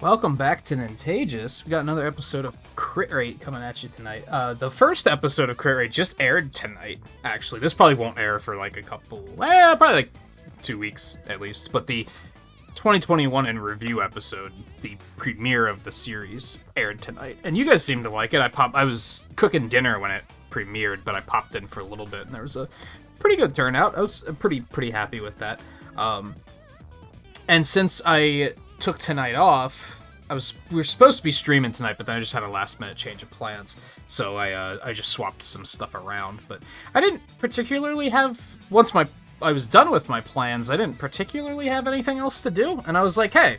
Welcome back to Nintagious. We got another episode of Critrate coming at you tonight. The first episode of Critrate just aired tonight, actually. This probably won't air for like a couple, probably like 2 weeks at least. But the 2021 in review episode, the premiere of the series, aired tonight. And you guys seemed to like it. I was cooking dinner when it premiered, but I popped in for a little bit, and there was a pretty good turnout. I was pretty happy with that. And since I took tonight off, we were supposed to be streaming tonight, but then I just had a last minute change of plans, so I just swapped some stuff around. But I didn't particularly have, once I was done with my plans, I didn't particularly have anything else to do, and I was like, hey,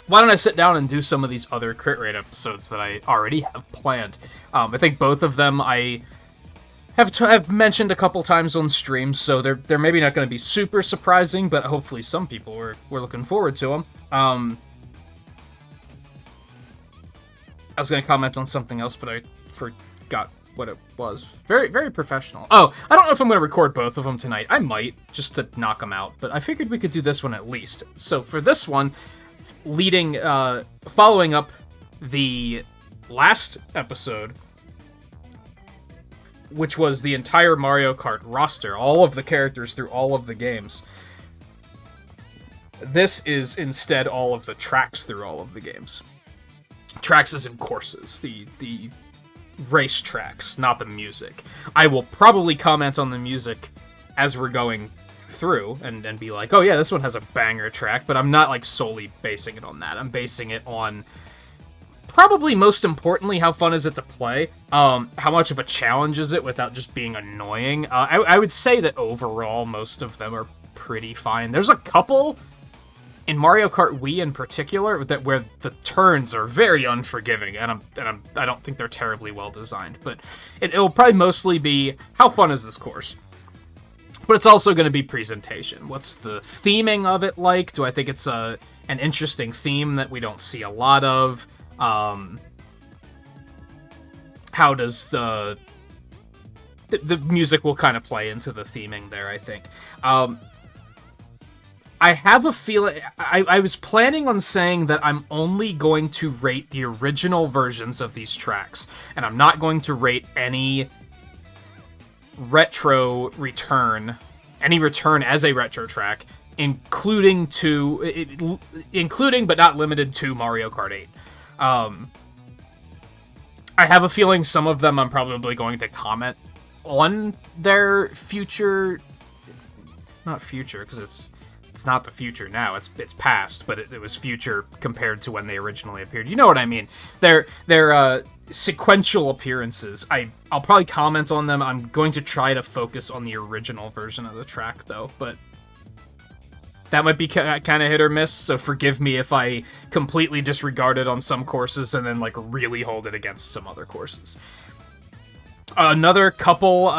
why don't I sit down and do some of these other Crit Rate episodes that I already have planned. I think both of them I have mentioned a couple times on stream, so they're maybe not going to be super surprising, but hopefully some people were looking forward to them. I was going to comment on something else, but I forgot what it was. Very, very professional. Oh, I don't know if I'm going to record both of them tonight. I might, just to knock them out, but I figured we could do this one at least. So for this one, following up the last episode, which was the entire Mario Kart roster, all of the characters through all of the games. This is instead all of the tracks through all of the games. Tracks as in courses, the race tracks, not the music. I will probably comment on the music as we're going through and be like, oh yeah, this one has a banger track, but I'm not like solely basing it on that. I'm basing it on, probably most importantly, how fun is it to play? How much of a challenge is it without just being annoying? I would say that overall, most of them are pretty fine. There's a couple in Mario Kart Wii in particular where the turns are very unforgiving, and I don't think they're terribly well designed. But it'll probably mostly be how fun is this course. But it's also going to be presentation. What's the theming of it like? Do I think it's an interesting theme that we don't see a lot of? How does the music will kind of play into the theming there, I think. I have a feeling, I was planning on saying that I'm only going to rate the original versions of these tracks, and I'm not going to rate any return as a retro track, including but not limited to Mario Kart 8. I have a feeling some of them I'm probably going to comment on their future, not future, because it's not the future now, it's past, but it was future compared to when they originally appeared. You know what I mean? Their sequential appearances. I'll probably comment on them. I'm going to try to focus on the original version of the track, though, but that might be kind of hit or miss, so forgive me if I completely disregard it on some courses and then, like, really hold it against some other courses. Another couple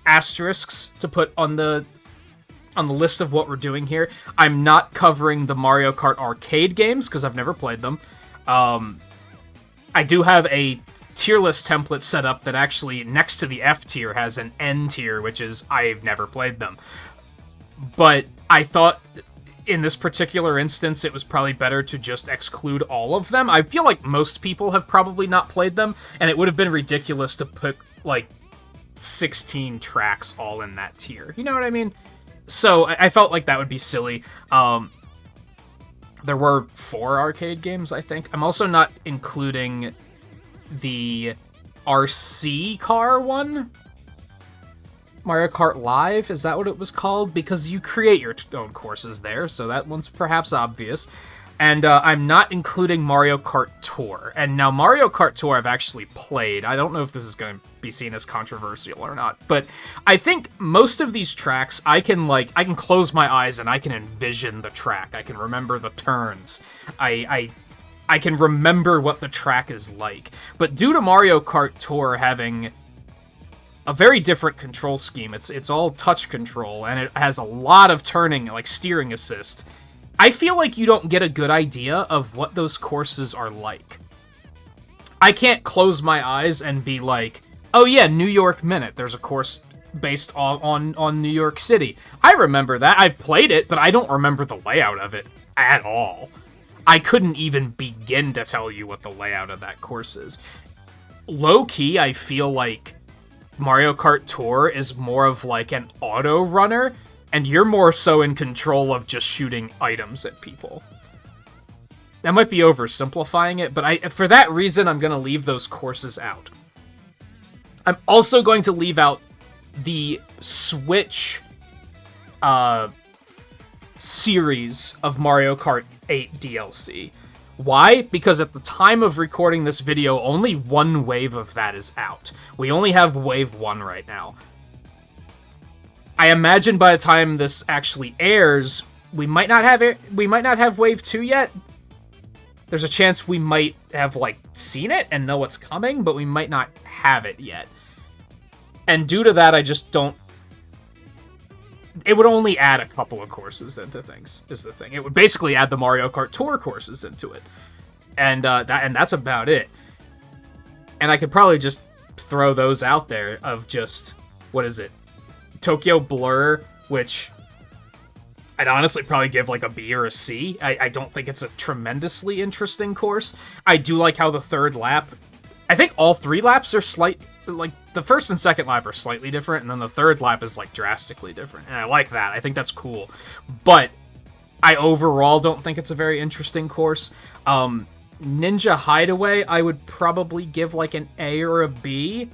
asterisks to put on the list of what we're doing here. I'm not covering the Mario Kart arcade games, because I've never played them. I do have a tier list template set up that actually, next to the F tier, has an N tier, which is I've never played them. But I thought in this particular instance it was probably better to just exclude all of them. I feel like most people have probably not played them, and it would have been ridiculous to put, like, 16 tracks all in that tier. You know what I mean? So I felt like that would be silly. There were 4 arcade games, I think. I'm also not including the RC car one. Mario Kart Live, is that what it was called? Because you create your own courses there, so that one's perhaps obvious. And I'm not including Mario Kart Tour. And now Mario Kart Tour I've actually played. I don't know if this is going to be seen as controversial or not, but I think most of these tracks I can close my eyes and I can envision the track. I can remember the turns. I can remember what the track is like. But due to Mario Kart Tour having a very different control scheme, it's all touch control, and it has a lot of turning, like steering assist, I feel like you don't get a good idea of what those courses are like. I can't close my eyes and be like, oh yeah, New York Minute, there's a course based on New York City. I remember that, I've played it, but I don't remember the layout of it. at all. I couldn't even begin to tell you what the layout of that course is. Low-key, I feel like Mario Kart Tour is more of like an auto runner, and you're more so in control of just shooting items at people. That might be oversimplifying it, but for that reason, I'm going to leave those courses out. I'm also going to leave out the Switch series of Mario Kart 8 DLC. Why? Because at the time of recording this video, only one wave of that is out. We only have wave 1 right now. I imagine by the time this actually airs, we might not have wave 2 yet. There's a chance we might have, like, seen it and know what's coming, but we might not have it yet. And due to that, I just don't... It would only add a couple of courses into things, is the thing. It would basically add the Mario Kart Tour courses into it. And that's about it. And I could probably just throw those out there of just... What is it? Tokyo Blur, which... I'd honestly probably give like a B or a C. I don't think it's a tremendously interesting course. I do like how the third lap... I think all 3 laps are like, the first and second lap are slightly different, and then the third lap is, like, drastically different. And I like that. I think that's cool. But I overall don't think it's a very interesting course. Ninja Hideaway, I would probably give, like, an A or a B.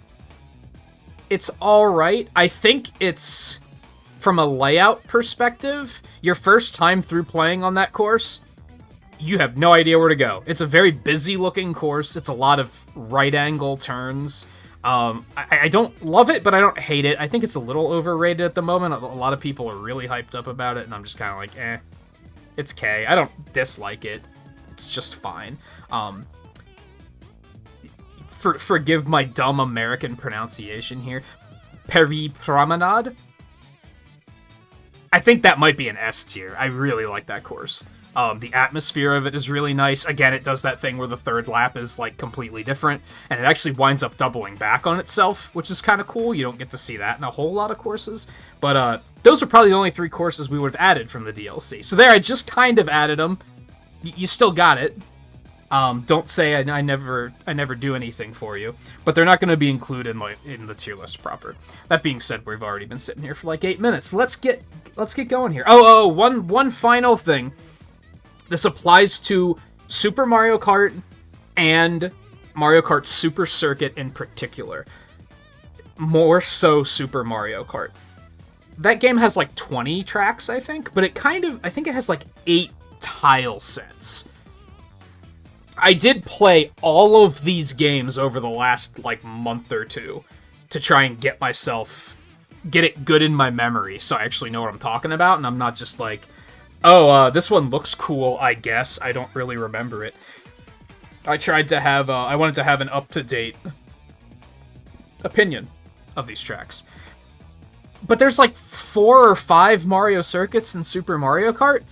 It's alright. I think it's, from a layout perspective, your first time through playing on that course, you have no idea where to go. It's a very busy-looking course. It's a lot of right-angle turns. I don't love it, but I don't hate it. I think it's a little overrated at the moment. A lot of people are really hyped up about it, and I'm just kind of like, eh. It's okay. I don't dislike it. It's just fine. Forgive my dumb American pronunciation here. Promenade? I think that might be an S tier. I really like that course. The atmosphere of it is really nice. Again, it does that thing where the third lap is, like, completely different, and it actually winds up doubling back on itself, which is kind of cool. You don't get to see that in a whole lot of courses. But, those are probably the only 3 courses we would have added from the DLC. So there, I just kind of added them. You still got it. Don't say I never do anything for you. But they're not going to be included in the tier list proper. That being said, we've already been sitting here for, like, 8 minutes. Let's get going here. One final thing. This applies to Super Mario Kart and Mario Kart Super Circuit in particular. More so Super Mario Kart. That game has like 20 tracks, I think, but I think it has like 8 tile sets. I did play all of these games over the last like month or two to try and get it good in my memory so I actually know what I'm talking about, and I'm not just like, this one looks cool, I guess. I don't really remember it. I wanted to have an up-to-date opinion of these tracks. But there's like 4 or 5 Mario circuits in Super Mario Kart,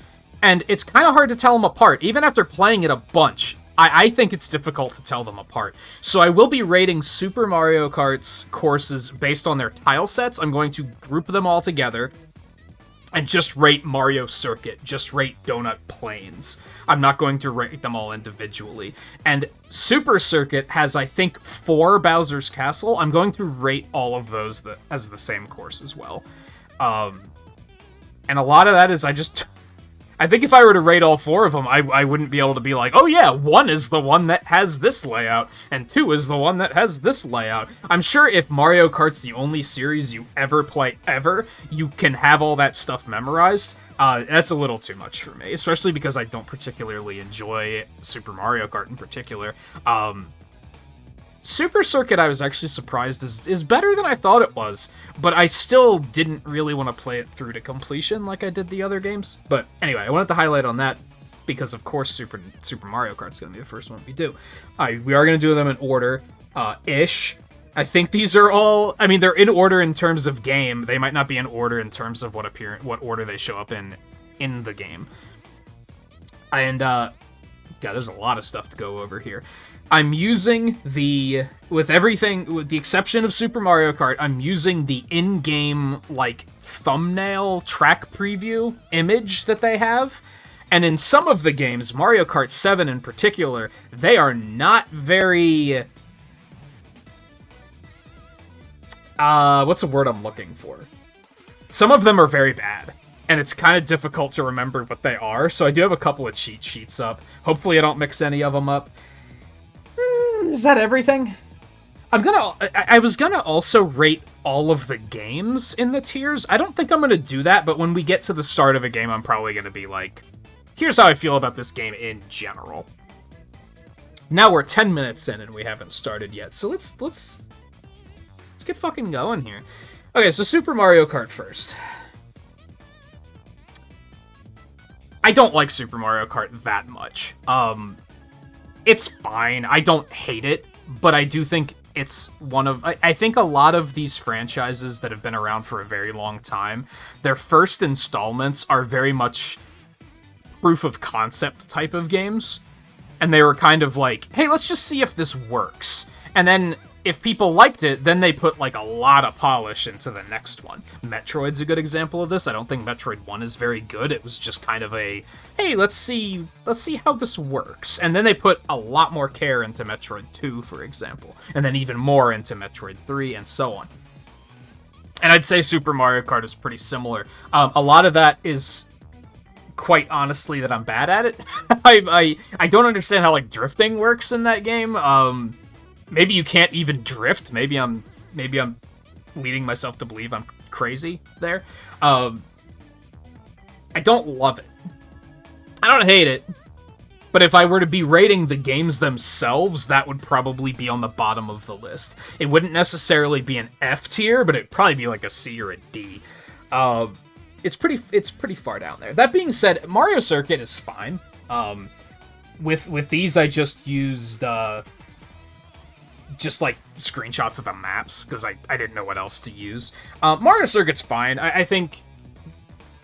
and it's kind of hard to tell them apart. Even after playing it a bunch, I think it's difficult to tell them apart. So I will be rating Super Mario Kart's courses based on their tile sets. I'm going to group them all together and just rate Mario Circuit, just rate Donut Plains. I'm not going to rate them all individually. And Super Circuit has, I think, 4 Bowser's Castle. I'm going to rate all of those as the same course as well. And a lot of that is I think if I were to rate all 4 of them, I wouldn't be able to be like, oh yeah, 1 is the one that has this layout, and 2 is the one that has this layout. I'm sure if Mario Kart's the only series you ever play ever, you can have all that stuff memorized. That's a little too much for me, especially because I don't particularly enjoy Super Mario Kart in particular. Super Circuit, I was actually surprised, is better than I thought it was, but I still didn't really want to play it through to completion like I did the other games. But anyway, I wanted to highlight on that because, of course, Super Mario Kart's going to be the first one we do. We are going to do them in order, ish. I think these are all... I mean, they're in order in terms of game. They might not be in order in terms of what order they show up in the game. And, yeah, there's a lot of stuff to go over here. I'm using with the exception of Super Mario Kart, I'm using the in-game, like, thumbnail track preview image that they have. And in some of the games, Mario Kart 7 in particular, they are not very... what's the word I'm looking for? Some of them are very bad, and it's kind of difficult to remember what they are, so I do have a couple of cheat sheets up. Hopefully I don't mix any of them up. Is that everything? I was gonna also rate all of the games in the tiers. I don't think I'm gonna do that, but when we get to the start of a game, I'm probably gonna be like, here's how I feel about this game in general. Now we're 10 minutes in and we haven't started yet, so let's get fucking going here. Okay, so Super Mario Kart first. I don't like Super Mario Kart that much. It's fine. I don't hate it, but I do think it's one of... I think a lot of these franchises that have been around for a very long time, their first installments are very much proof of concept type of games. And they were kind of like, hey, let's just see if this works. And then if people liked it, then they put like a lot of polish into the next one. Metroid's a good example of this. I don't think Metroid 1 is very good. It was just kind of a, hey, let's see how this works. And then they put a lot more care into Metroid 2, for example. And then even more into Metroid 3, and so on. And I'd say Super Mario Kart is pretty similar. A lot of that is, quite honestly, that I'm bad at it. I don't understand how like drifting works in that game. Maybe you can't even drift. Maybe I'm leading myself to believe I'm crazy there. I don't love it. I don't hate it. But if I were to be rating the games themselves, that would probably be on the bottom of the list. It wouldn't necessarily be an F tier, but it'd probably be like a C or a D. It's pretty far down there. That being said, Mario Circuit is fine. With these, I just used just like screenshots of the maps because I didn't know what else to use. Mario Circuit's fine. I think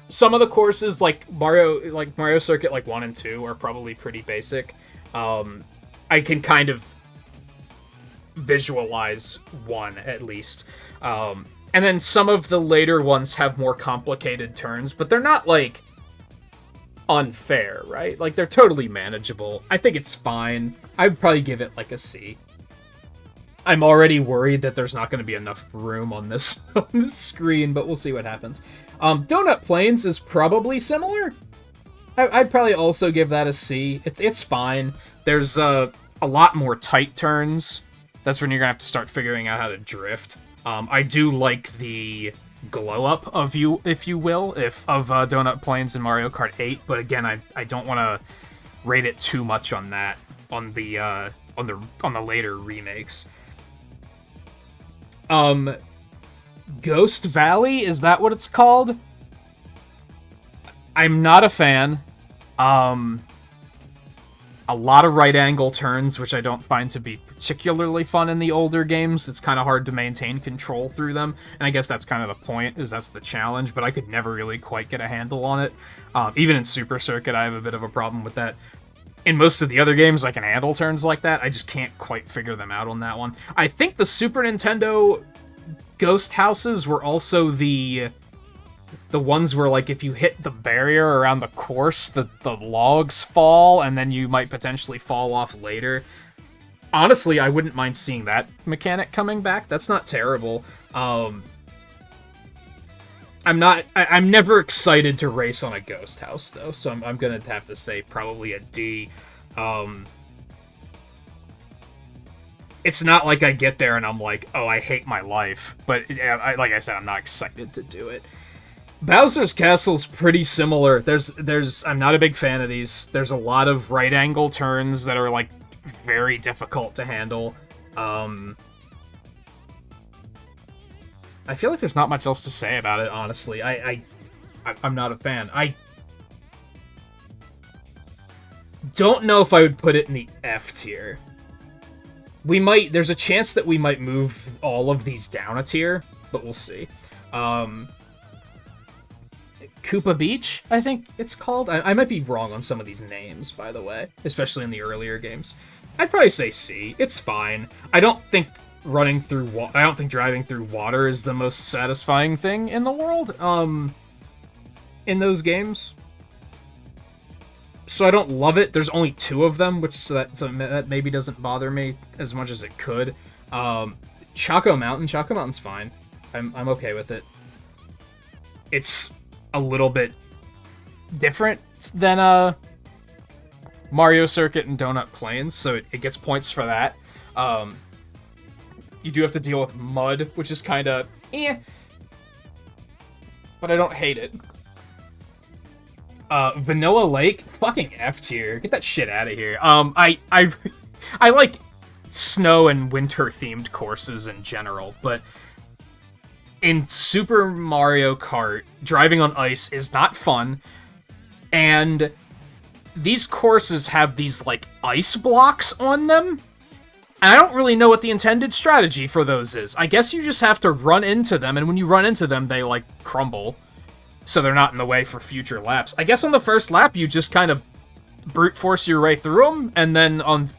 some of the courses like Mario Circuit like 1 and 2 are probably pretty basic. I can kind of visualize 1 at least. And then some of the later ones have more complicated turns, but they're not like unfair, right? Like they're totally manageable. I think it's fine. I'd probably give it like a C. I'm already worried that there's not going to be enough room on this screen, but we'll see what happens. Donut Plains is probably similar. I'd probably also give that a C. It's fine. There's a lot more tight turns. That's when you're going to have to start figuring out how to drift. I do like the glow-up of you, if you will, of Donut Plains in Mario Kart 8, but again, I don't want to rate it too much on that, on the later remakes. Ghost Valley, is that what it's called? I'm not a fan. A lot of right angle turns, which I don't find to be particularly fun in the older games. It's kind of hard to maintain control through them, and I guess that's kind of the point, is that's the challenge, but I could never really quite get a handle on it. Even in Super Circuit, I have a bit of a problem with that. In most of the other games, I can handle turns like that. I just can't quite figure them out on that one. I think the Super Nintendo ghost houses were also the ones where, like, if you hit the barrier around the course, the logs fall, and then you might potentially fall off later. Honestly, I wouldn't mind seeing that mechanic coming back. That's not terrible. I'm never excited to race on a ghost house, though, so I'm gonna have to say probably a D. It's not like I get there and I'm like, oh, I hate my life, but like I said, I'm not excited to do it. Bowser's Castle's pretty similar. I'm not a big fan of these. There's a lot of right angle turns that are, like, very difficult to handle. I feel like there's not much else to say about it, honestly. I'm not a fan. I don't know if I would put it in the F tier. There's a chance that we might move all of these down a tier, but we'll see. Koopa Beach, I think it's called. I might be wrong on some of these names, by the way, especially in the earlier games. I'd probably say C. It's fine. I don't think driving through water is the most satisfying thing in the world, in those games. So I don't love it. There's only 2 of them, so that maybe doesn't bother me as much as it could. Choco Mountain. Choco Mountain's fine. I'm okay with it. It's a little bit different than Mario Circuit and Donut Plains, so it gets points for that. You do have to deal with mud, which is kind of but I don't hate it. Vanilla Lake, fucking F tier. Get that shit out of here. I like snow and winter themed courses in general, but in Super Mario Kart, driving on ice is not fun, and these courses have these, like, ice blocks on them, and I don't really know what the intended strategy for those is. I guess you just have to run into them, and when you run into them, they, like, crumble, so they're not in the way for future laps. I guess on the first lap, you just kind of brute force your way through them, and then on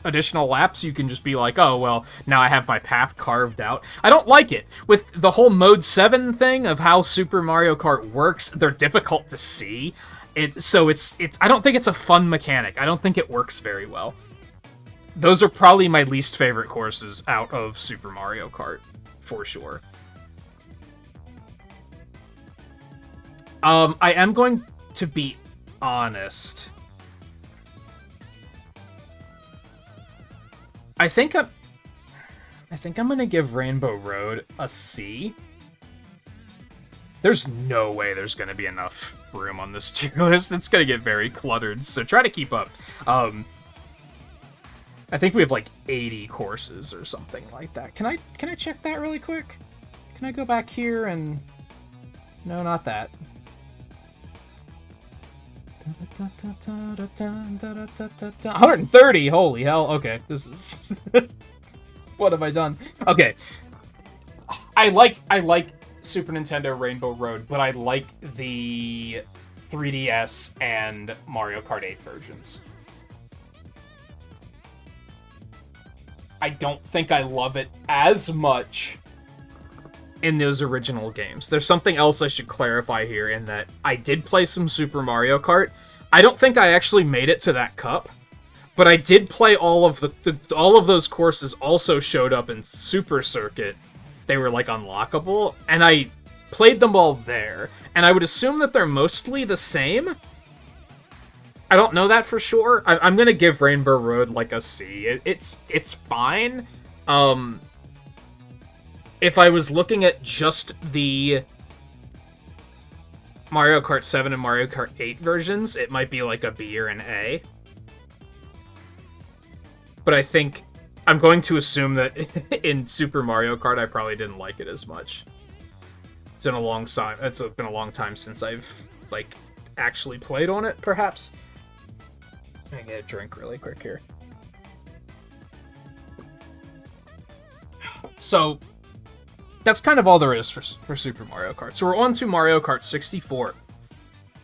additional laps, you can just be like, oh, well, now I have my path carved out. I don't like it. With the whole Mode 7 thing of how Super Mario Kart works, they're difficult to see. So I don't think it's a fun mechanic. I don't think it works very well. Those are probably my least favorite courses out of Super Mario Kart, for sure. I am going to be honest. I think I'm gonna give Rainbow Road a C. There's no way there's gonna be enough room on this tier list. It's gonna get very cluttered, so try to keep up. I think we have like 80 courses or something like that. Can I check that really quick? Can I go back here and... No, not that. 130, holy hell. Okay, this is... What have I done? Okay. I like Super Nintendo Rainbow Road, but I like the 3DS and Mario Kart 8 versions. I don't think I love it as much in those original games. There's something else I should clarify here in that I did play some Super Mario Kart. I don't think I actually made it to that cup, but I did play all of all of those courses also showed up in Super Circuit. They were like unlockable, and I played them all there, and I would assume that they're mostly the same. I don't know that for sure. I'm gonna give Rainbow Road like a C. It's fine. If I was looking at just the Mario Kart 7 and Mario Kart 8 versions, it might be like a B or an A. But I think I'm going to assume that in Super Mario Kart, I probably didn't like it as much. It's been a long time. It's been a long time since I've like actually played on it. Perhaps. I'm gonna get a drink really quick here. So that's kind of all there is for Super Mario Kart. So we're on to Mario Kart 64.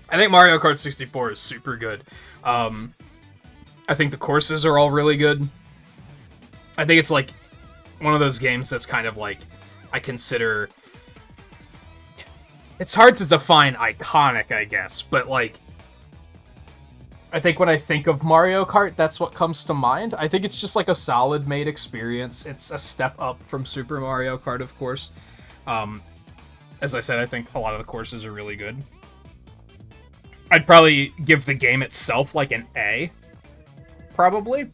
I think Mario Kart 64 is super good. I think the courses are all really good. I think it's like one of those games that's kind of like, I consider... It's hard to define iconic, I guess, but like... I think when I think of Mario Kart, that's what comes to mind. I think it's just like a solid made experience. It's a step up from Super Mario Kart, of course. As I said, I think a lot of the courses are really good. I'd probably give the game itself like an A. Probably.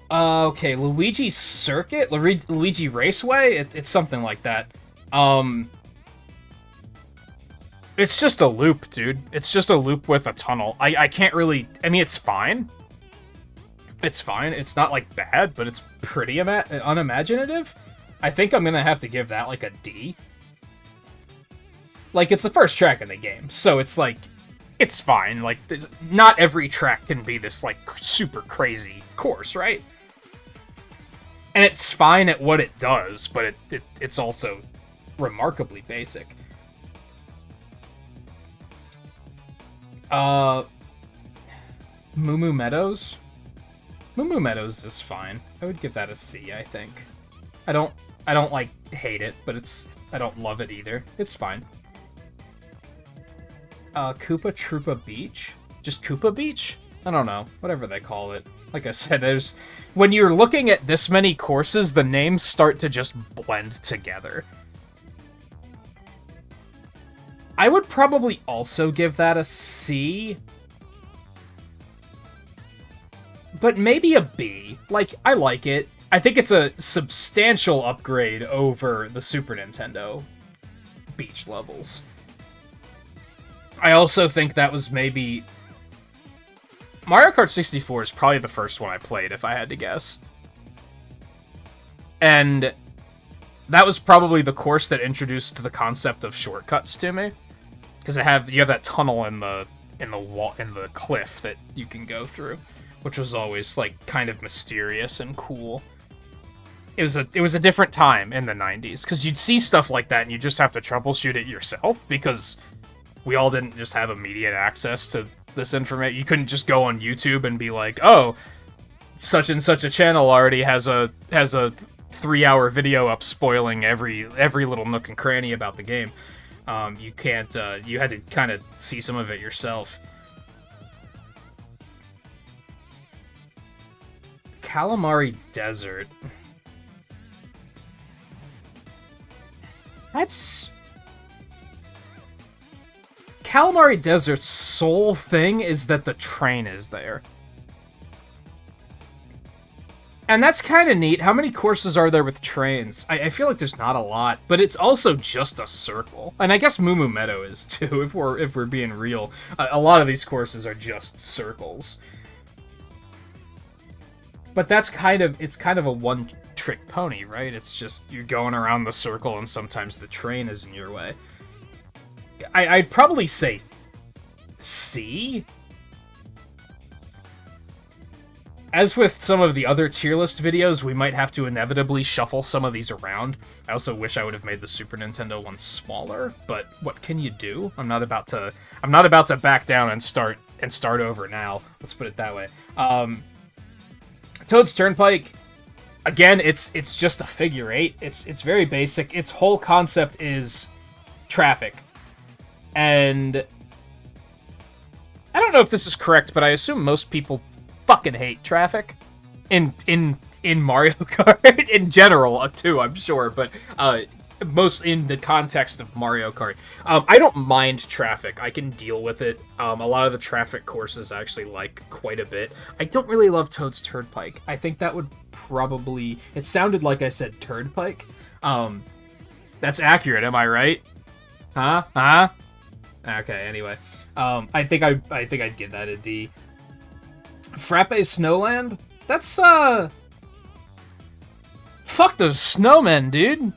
Okay, Luigi Circuit? Luigi Raceway? It's something like that. It's just a loop, dude. It's just a loop with a tunnel. I can't really... I mean, it's fine. It's fine. It's not, like, bad, but it's pretty unimaginative. I think I'm gonna have to give that, like, a D. Like, it's the first track in the game, so it's, like... It's fine. Like, not every track can be this, like, super crazy course, right? And it's fine at what it does, but it's also remarkably basic. Moomoo Meadows? Moomoo Meadows is fine. I would give that a C, I think. I don't like hate it, but I don't love it either. It's fine. Koopa Troopa Beach? Just Koopa Beach? I don't know. Whatever they call it. Like I said, when you're looking at this many courses, the names start to just blend together. I would probably also give that a C. But maybe a B. Like, I like it. I think it's a substantial upgrade over the Super Nintendo beach levels. I also think that was maybe... Mario Kart 64 is probably the first one I played, if I had to guess. And that was probably the course that introduced the concept of shortcuts to me. Because you have that tunnel in the cliff that you can go through, which was always like kind of mysterious and cool. It was a different time in the 90s, because you'd see stuff like that and you just have to troubleshoot it yourself, because we all didn't just have immediate access to this information. You couldn't just go on YouTube and be like, oh, such and such a channel already has a 3-hour video up spoiling every little nook and cranny about the game. You can't, you had to kind of see some of it yourself. Calamari Desert. That's... Calamari Desert's sole thing is that the train is there. And that's kind of neat. How many courses are there with trains? I feel like there's not a lot, but it's also just a circle. And I guess Moomoo Meadows is too, if we're being real. A lot of these courses are just circles. But that's it's kind of a one-trick pony, right? It's just you're going around the circle and sometimes the train is in your way. I'd probably say C. As with some of the other tier list videos, we might have to inevitably shuffle some of these around. I also wish I would have made the Super Nintendo one smaller, but what can you do? I'm not about to back down and start over now. Let's put it that way. Toad's Turnpike, again, it's just a figure 8. It's very basic. Its whole concept is traffic. And I don't know if this is correct, but I assume most people fucking hate traffic in Mario Kart in general too, I'm sure, but most in the context of Mario Kart. I don't mind traffic. I can deal with it. A lot of the traffic courses I actually like quite a bit. I don't really love Toad's Turnpike. I think that would probably... It sounded like I said Turnpike. That's accurate, am I right? Huh? Okay, anyway. I think I'd give that a D. Frappe Snowland? That's, fuck those snowmen, dude.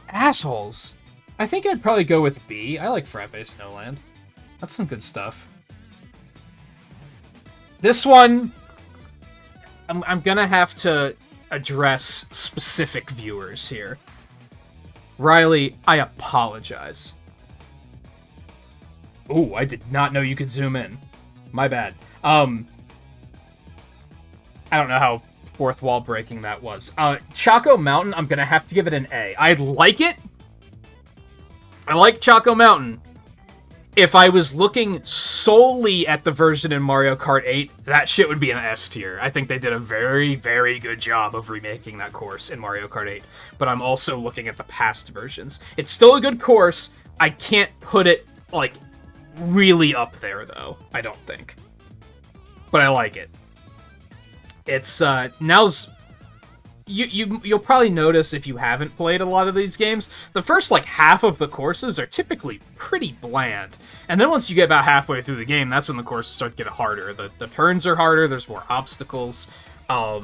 Assholes. I think I'd probably go with B. I like Frappe Snowland. That's some good stuff. This one, I'm gonna have to address specific viewers here. Riley, I apologize. Ooh, I did not know you could zoom in. My bad. I don't know how fourth wall breaking that was. Choco Mountain, I'm gonna have to give it an A. I like it. I like Choco Mountain. If I was looking solely at the version in Mario Kart 8, that shit would be an S tier. I think they did a very, very good job of remaking that course in Mario Kart 8. But I'm also looking at the past versions. It's still a good course. I can't put it, like, really up there, though. I don't think. But I like it. It's, now's... You'll probably notice if you haven't played a lot of these games, the first, like, half of the courses are typically pretty bland. And then once you get about halfway through the game, that's when the courses start to get harder. The turns are harder, there's more obstacles. I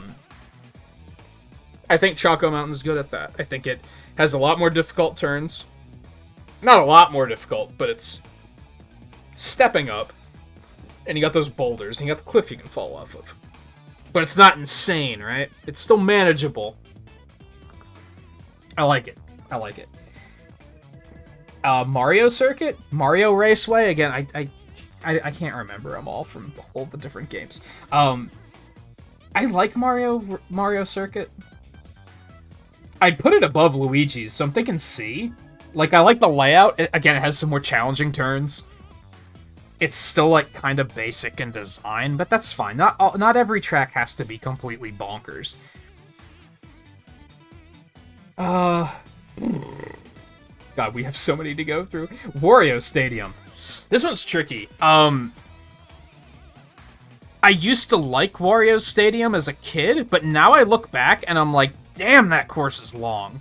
think Choco Mountain's good at that. I think it has a lot more difficult turns. Not a lot more difficult, but it's stepping up. And you got those boulders, and you got the cliff you can fall off of. But it's not insane, right? It's still manageable. I like it. I like it. Mario Circuit? Mario Raceway? Again, I can't remember them all from all the different games. I like Mario Circuit. I'd put it above Luigi's, so I'm thinking C. Like, I like the layout. Again, it has some more challenging turns. it's still, like, kind of basic in design, but that's fine. Not every track has to be completely bonkers. God, we have so many to go through. Wario Stadium. This one's tricky. I used to like Wario Stadium as a kid, but now I look back and I'm like, damn, that course is long.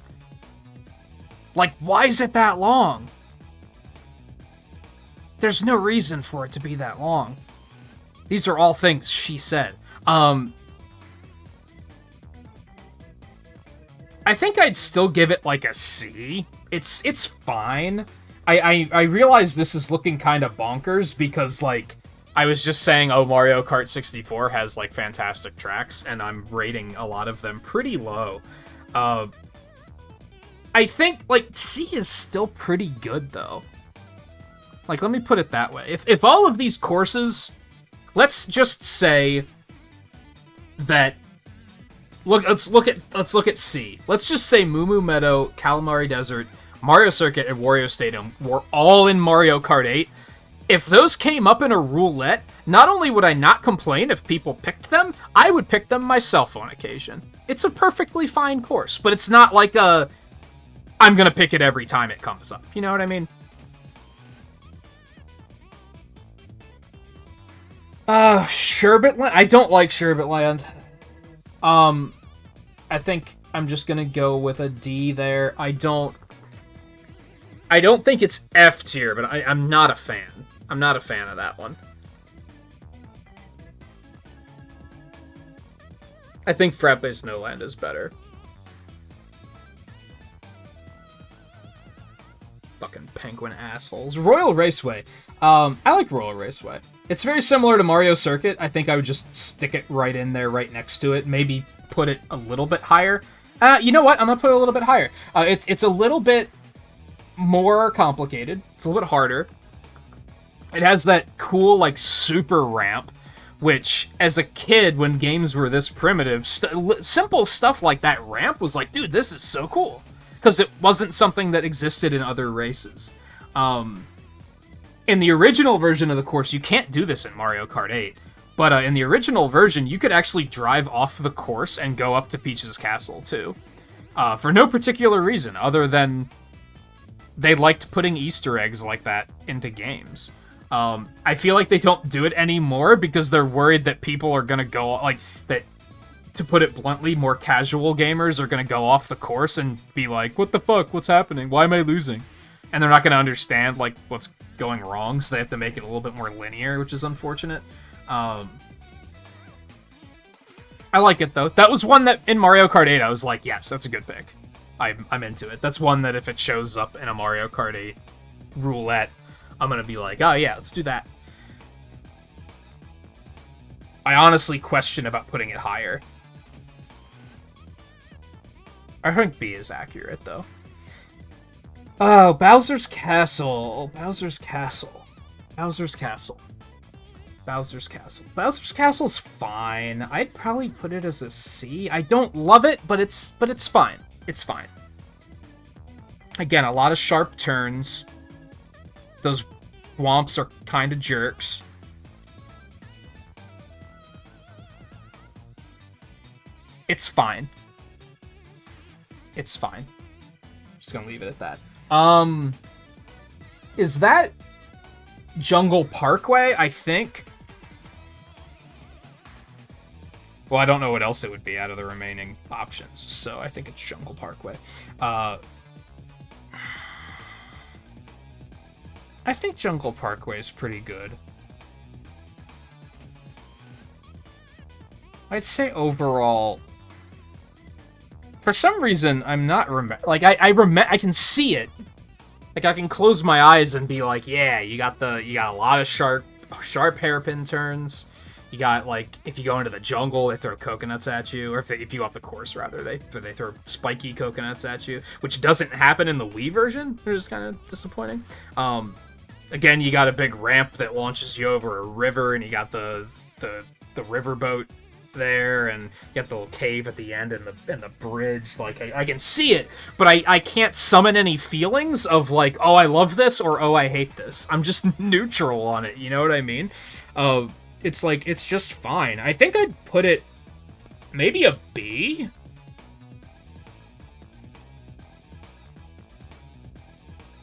Like, why is it that long? There's no reason for it to be that long. These are all things she said. I think I'd still give it like a C. It's fine. I realize this is looking kind of bonkers because, like, I was just saying, oh, Mario Kart 64 has, like, fantastic tracks, and I'm rating a lot of them pretty low. I think, like, C is still pretty good, though. Like, let me put it that way. If all of these courses, let's just say that, let's look at C. Let's just say Moomoo Meadow, Calamari Desert, Mario Circuit, and Wario Stadium were all in Mario Kart 8. If those came up in a roulette, not only would I not complain if people picked them, I would pick them myself on occasion. It's a perfectly fine course, but it's not like a, I'm gonna pick it every time it comes up. You know what I mean? Sherbet Land? I don't like Sherbet Land. I think I'm just gonna go with a D there. I don't think it's F tier, but I'm not a fan. I'm not a fan of that one. I think Frappe Snowland is better. Fucking penguin assholes. Royal Raceway. I like Royal Raceway. It's very similar to Mario Circuit. I think I would just stick it right in there, right next to it. Maybe put it a little bit higher. You know what? I'm gonna put it a little bit higher. It's a little bit more complicated. It's a little bit harder. It has that cool, like, super ramp, which, as a kid, when games were this primitive, simple stuff like that ramp was like, dude, this is so cool. Because it wasn't something that existed in other races. In the original version of the course, you can't do this in Mario Kart 8. But in the original version, you could actually drive off the course and go up to Peach's Castle, too. For no particular reason, other than they liked putting Easter eggs like that into games. I feel like they don't do it anymore because they're worried that people are going to go, like, that, to put it bluntly, more casual gamers are going to go off the course and be like, what the fuck, what's happening, why am I losing? And they're not going to understand, like, what's going wrong, so they have to make it a little bit more linear, which is unfortunate. I like it, though. That was one that, in Mario Kart 8, I was like, yes, that's a good pick. I'm into it. That's one that if it shows up in a Mario Kart 8 roulette, I'm gonna be like, oh yeah, let's do that. I honestly question about putting it higher. I think B is accurate, though. Oh, Bowser's Castle. Bowser's Castle. Bowser's Castle. Bowser's Castle. Bowser's Castle's fine. I'd probably put it as a C. I don't love it, but it's fine. It's fine. Again, a lot of sharp turns. Those womps are kind of jerks. It's fine. It's fine. Just gonna leave it at that. Is that Jungle Parkway, I think? Well, I don't know what else it would be out of the remaining options, so I think it's Jungle Parkway. I think Jungle Parkway is pretty good. I'd say overall, for some reason, I'm not like I can see it. Like I can close my eyes and be like, yeah, you got a lot of sharp hairpin turns. You got, like, if you go into the jungle, they throw coconuts at you, or if you go off the course rather, they throw spiky coconuts at you, which doesn't happen in the Wii version, which is kind of disappointing. Again, you got a big ramp that launches you over a river, and you got the riverboat there, and you got the little cave at the end and the bridge. Like, I can see it, but I can't summon any feelings of, like, oh, I love this, or oh, I hate this. I'm just neutral on it, you know what I mean? It's like, it's just fine. I think I'd put it maybe a B?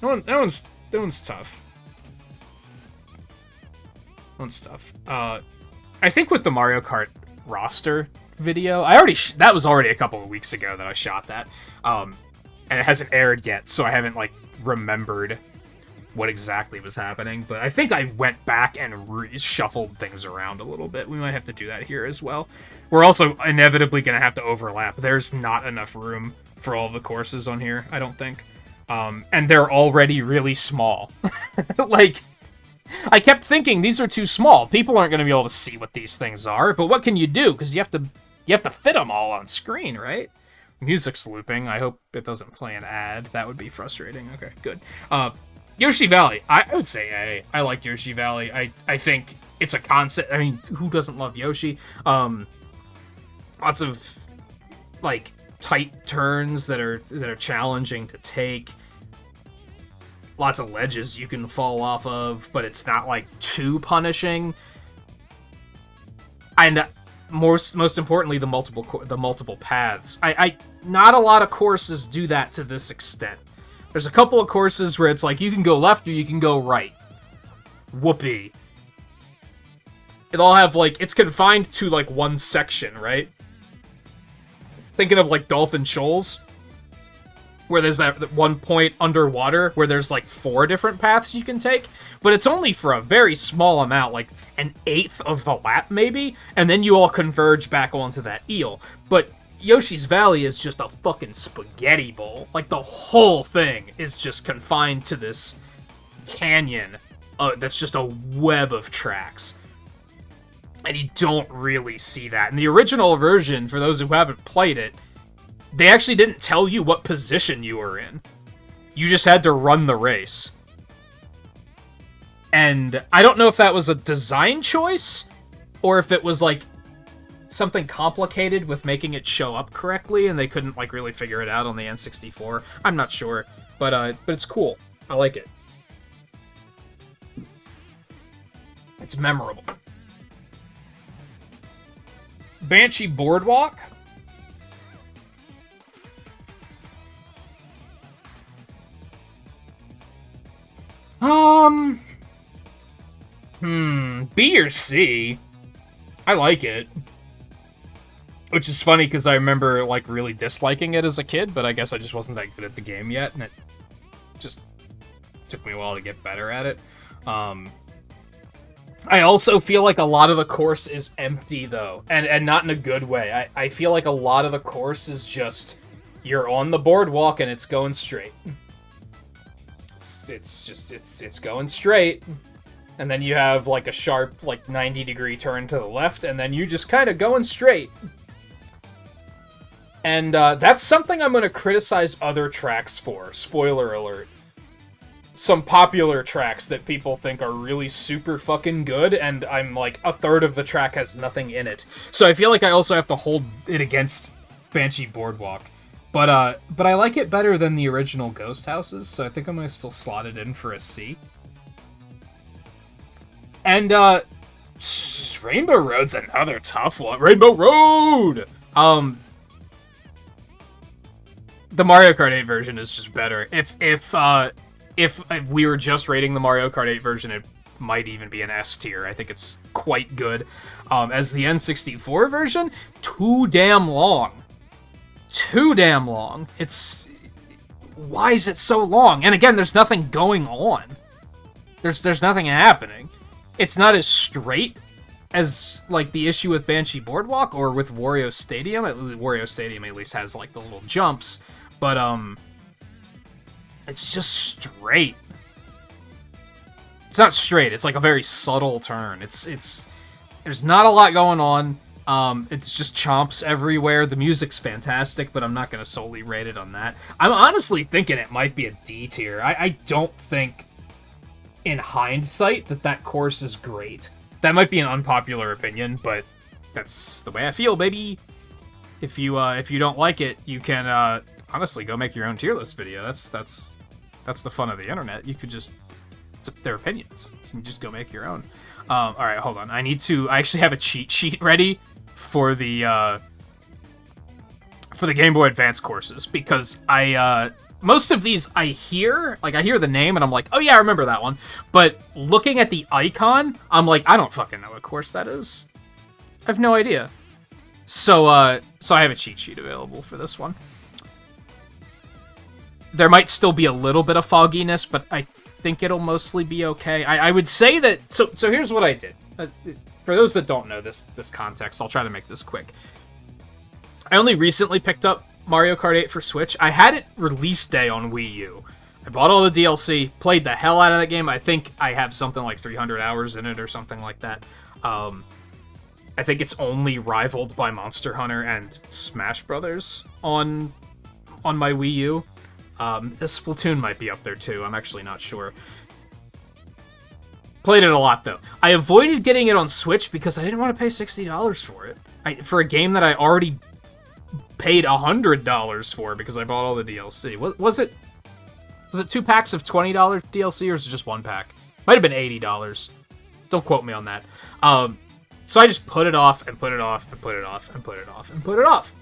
That one's tough. One's tough. I think with the Mario Kart roster video, that was already a couple of weeks ago that I shot that, and it hasn't aired yet, so I haven't like remembered what exactly was happening. But I think I went back and shuffled things around a little bit. We might have to do that here as well. We're also inevitably going to have to overlap. There's not enough room for all the courses on here, I don't think, and they're already really small. Like, I kept thinking these are too small. People aren't going to be able to see what these things are. But what can you do? Because you have to fit them all on screen, right? Music's looping. I hope it doesn't play an ad. That would be frustrating. Okay, good. Yoshi Valley. I would say A. I like Yoshi Valley. I think it's a concept. I mean, who doesn't love Yoshi? Lots of like tight turns that are challenging to take. Lots of ledges you can fall off of, but it's not like too punishing. And most importantly, the multiple paths. I not a lot of courses do that to this extent. There's a couple of courses where it's like you can go left or you can go right. Whoopee. It'll have like, it's confined to like one section, right? Thinking of like Dolphin Shoals, where there's that one point underwater where there's like 4 different paths you can take, but it's only for a very small amount, like an eighth of the lap maybe, and then you all converge back onto that eel. But Yoshi's Valley is just a fucking spaghetti bowl. Like, the whole thing is just confined to this canyon that's just a web of tracks. And you don't really see that. In the original version, for those who haven't played it, they actually didn't tell you what position you were in. You just had to run the race. And I don't know if that was a design choice, or if it was, like, something complicated with making it show up correctly, and they couldn't, like, really figure it out on the N64. I'm not sure. But it's cool. I like it. It's memorable. Banshee Boardwalk? B or C? I like it. Which is funny, because I remember, like, really disliking it as a kid, but I guess I just wasn't that good at the game yet, and it just took me a while to get better at it. I also feel like a lot of the course is empty, though, and not in a good way. I feel like a lot of the course is just, you're on the boardwalk and it's going straight. It's going straight, and then you have, like, a sharp, like, 90-degree turn to the left, and then you just kind of going straight. And that's something I'm going to criticize other tracks for. Spoiler alert. Some popular tracks that people think are really super fucking good, and I'm like, a third of the track has nothing in it. So I feel like I also have to hold it against Banshee Boardwalk. But I like it better than the original Ghost Houses, so I think I'm going to still slot it in for a C. And, Rainbow Road's another tough one. Rainbow Road! The Mario Kart 8 version is just better. If we were just rating the Mario Kart 8 version, it might even be an S tier. I think it's quite good. As the N64 version, too damn long. Too damn long. Why is it so long? And again, there's nothing going on. There's nothing happening. It's not as straight as, like, the issue with Banshee Boardwalk or with Wario Stadium. Wario Stadium at least has, like, the little jumps. But, it's just straight. It's not straight. It's like a very subtle turn. There's not a lot going on. It's just chomps everywhere. The music's fantastic, but I'm not going to solely rate it on that. I'm honestly thinking it might be a D tier. I don't think, in hindsight, that course is great. That might be an unpopular opinion, but that's the way I feel, baby. If you don't like it, you can honestly go make your own tier list video. That's the fun of the internet. You could just, it's their opinions. You can just go make your own. All right, hold on. I actually have a cheat sheet ready for the Game Boy Advance courses, because most of these I hear the name and I'm like, oh yeah, I remember that one. But looking at the icon, I'm like, I don't fucking know what course that is. I have no idea. So I have a cheat sheet available for this one. There might still be a little bit of fogginess, but I think it'll mostly be okay. I would say that... So here's what I did. For those that don't know this context, I'll try to make this quick. I only recently picked up Mario Kart 8 for Switch. I had it release day on Wii U. I bought all the DLC, played the hell out of that game. I think I have something like 300 hours in it or something like that. I think it's only rivaled by Monster Hunter and Smash Brothers on my Wii U. Splatoon might be up there too, I'm actually not sure. Played it a lot though. I avoided getting it on Switch because I didn't want to pay $60 for it. For a game that I already paid $100 for because I bought all the DLC. Was it 2 packs of $20 DLC or was it just 1 pack? Might have been $80. Don't quote me on that. So I just put it off and put it off and put it off and put it off and put it off.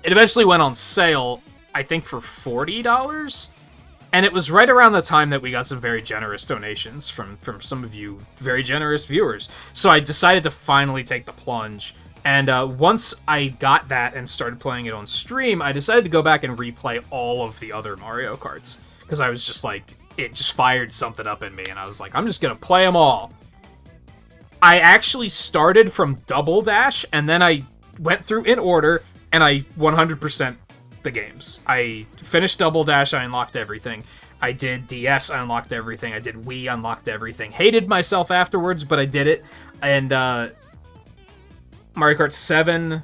It eventually went on sale, I think for $40, and it was right around the time that we got some very generous donations from some of you very generous viewers. So I decided to finally take the plunge, and once I got that and started playing it on stream, I decided to go back and replay all of the other Mario Karts, because I was just like, it just fired something up in me, and I was like, I'm just gonna play them all. I actually started from Double Dash, and then I went through in order, and I 100% the games. I finished Double Dash, I unlocked everything. I did DS, I unlocked everything. I did Wii, unlocked everything. Hated myself afterwards, but I did it. And Mario Kart 7,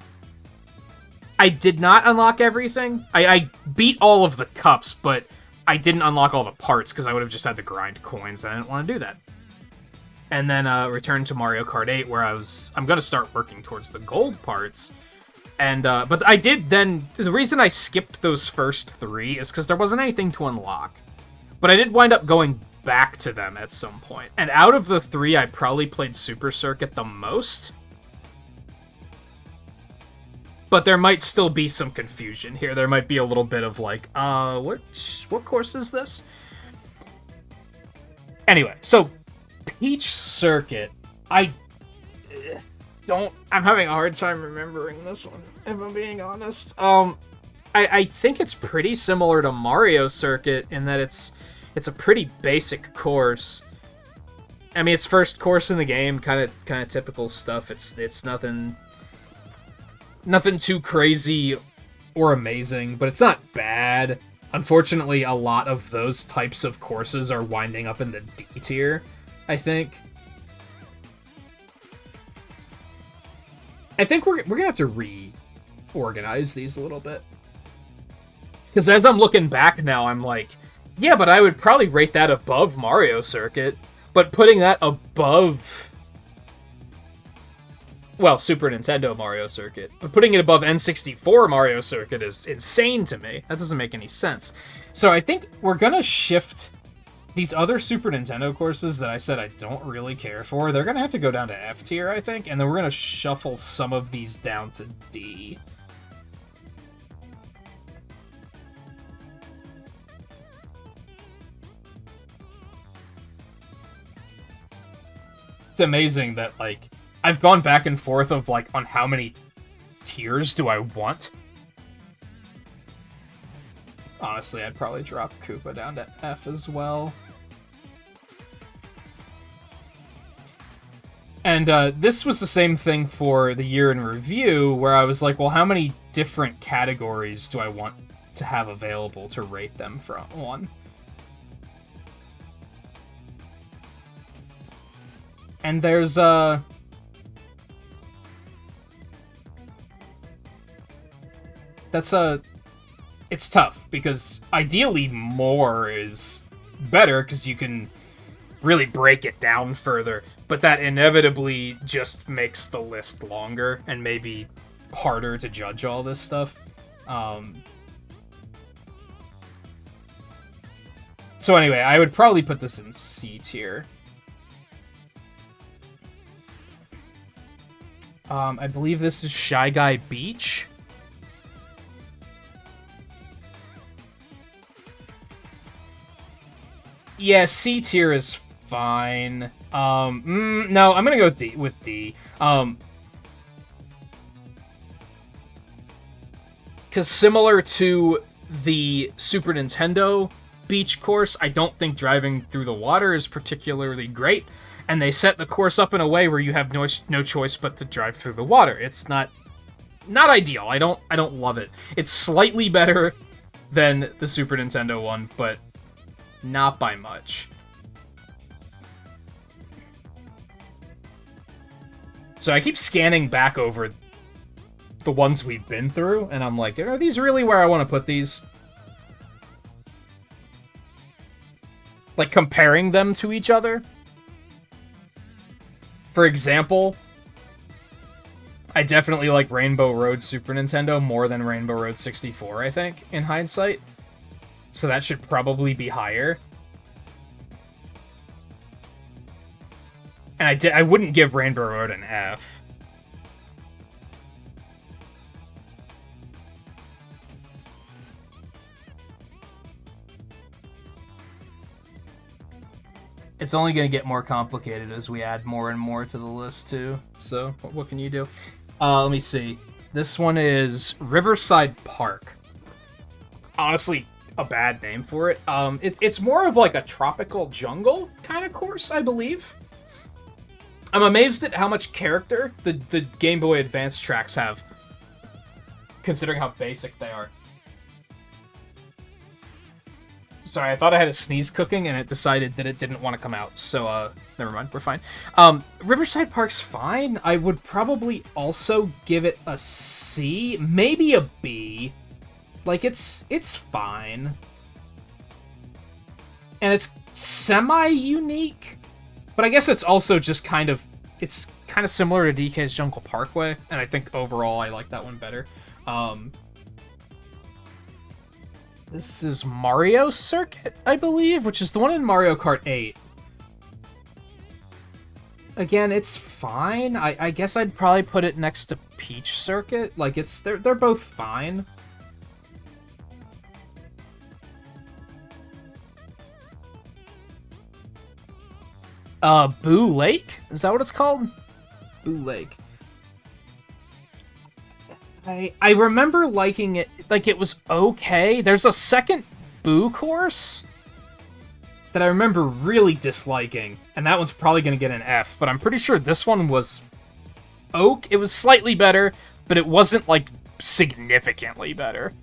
I did not unlock everything. I beat all of the cups, but I didn't unlock all the parts because I would have just had to grind coins, and I didn't want to do that. And then returned to Mario Kart 8, where I'm going to start working towards the gold parts. And but I did then... The reason I skipped those first 3 is because there wasn't anything to unlock. But I did wind up going back to them at some point. And out of the 3, I probably played Super Circuit the most. But there might still be some confusion here. There might be a little bit of like, what course is this? Anyway, so Peach Circuit, I'm having a hard time remembering this one, if I'm being honest. I think it's pretty similar to Mario Circuit in that it's a pretty basic course. I mean, it's first course in the game, kind of typical stuff. It's nothing too crazy or amazing, but it's not bad. Unfortunately, a lot of those types of courses are winding up in the D tier, I think. I think we're gonna have to reorganize these a little bit. Because as I'm looking back now, I'm like, yeah, but I would probably rate that above Mario Circuit. But putting that above... Well, Super Nintendo Mario Circuit. But putting it above N64 Mario Circuit is insane to me. That doesn't make any sense. So I think we're gonna shift these other Super Nintendo courses that I said I don't really care for. They're gonna have to go down to F tier, I think. And then we're gonna shuffle some of these down to D. It's amazing that, like, I've gone back and forth of, like, on how many tiers do I want. Honestly, I'd probably drop Koopa down to F as well. And this was the same thing for the year in review, where I was like, well, how many different categories do I want to have available to rate them from on? And there's, it's tough, because ideally more is better, because you can really break it down further, but that inevitably just makes the list longer and maybe harder to judge all this stuff. So anyway, I would probably put this in C tier. I believe this is Shy Guy Beach. Yeah, C tier is fine. No, I'm gonna go D with D. Because similar to the Super Nintendo beach course, I don't think driving through the water is particularly great, and they set the course up in a way where you have no choice but to drive through the water. It's not ideal. I don't love it. It's slightly better than the Super Nintendo one, but not by much. So I keep scanning back over the ones we've been through, and I'm like, are these really where I want to put these? Like, comparing them to each other? For example, I definitely like Rainbow Road Super Nintendo more than Rainbow Road 64, I think, in hindsight. So that should probably be higher. And I wouldn't give Rainbow Road an F. It's only going to get more complicated as we add more and more to the list, too. So, what can you do? Let me see. This one is Riverside Park. Honestly, a bad name for it. It's more of like a tropical jungle kind of course, I believe. I'm amazed at how much character the Game Boy Advance tracks have, considering how basic they are. Sorry, I thought I had a sneeze cooking, and it decided that it didn't want to come out, so, never mind, we're fine. Riverside Park's fine. I would probably also give it a C, maybe a B. Like, it's fine. And it's semi-unique, but I guess it's also just kind of similar to DK's Jungle Parkway, and I think overall I like that one better. This is Mario Circuit, I believe, which is the one in Mario Kart 8. Again, it's fine. I guess I'd probably put it next to Peach Circuit. Like, they're both fine. Boo Lake? Is that what it's called? Boo Lake. I remember liking it, like, it was okay. There's a second Boo course that I remember really disliking, and that one's probably going to get an F, but I'm pretty sure this one was it was slightly better, but it wasn't, like, significantly better.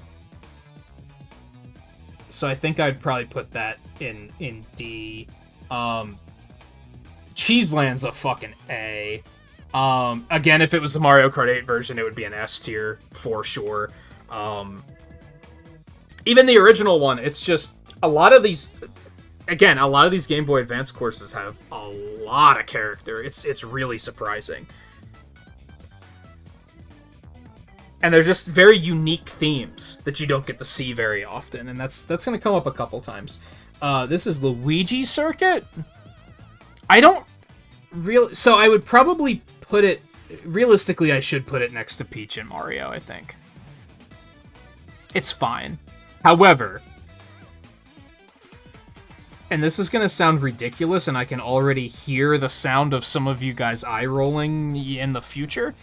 So I think I'd probably put that in D. Cheeseland's a fucking A. Again, if it was the Mario Kart 8 version, it would be an S tier, for sure. Even the original one, it's just, a lot of these Game Boy Advance courses have a lot of character. It's really surprising. And they're just very unique themes that you don't get to see very often, and that's going to come up a couple times. This is Luigi Circuit. I don't really... So I would probably put it... Realistically, I should put it next to Peach and Mario, I think. It's fine. However... And this is going to sound ridiculous, and I can already hear the sound of some of you guys eye-rolling in the future.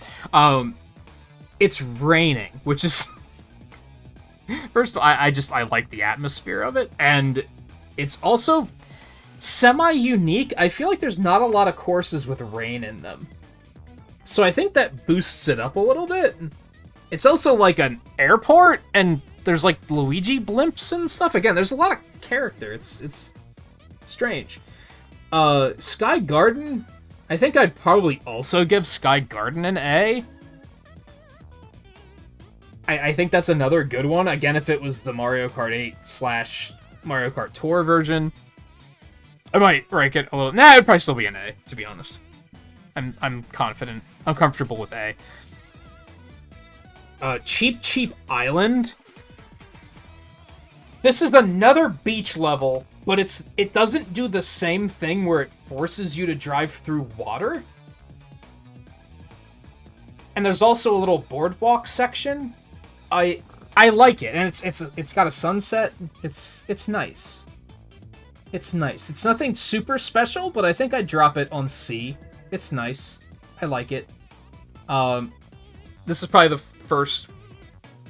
It's raining, which is... First of all, I like the atmosphere of it, and it's also... semi-unique. I feel like there's not a lot of courses with rain in them. So I think that boosts it up a little bit. It's also like an airport, and there's like Luigi blimps and stuff. Again, there's a lot of character. It's strange. Sky Garden, I think I'd probably also give Sky Garden an A. I think that's another good one. Again, if it was the Mario Kart 8 / Mario Kart Tour version. I might rank it a little... Nah, it'd probably still be an A, to be honest. I'm confident. I'm comfortable with A. Cheap Island. This is another beach level, but it doesn't do the same thing where it forces you to drive through water. And there's also a little boardwalk section. I like it, and it's got a sunset. It's nice. It's nice. It's nothing super special, but I think I'd drop it on C. It's nice. I like it. This is probably the first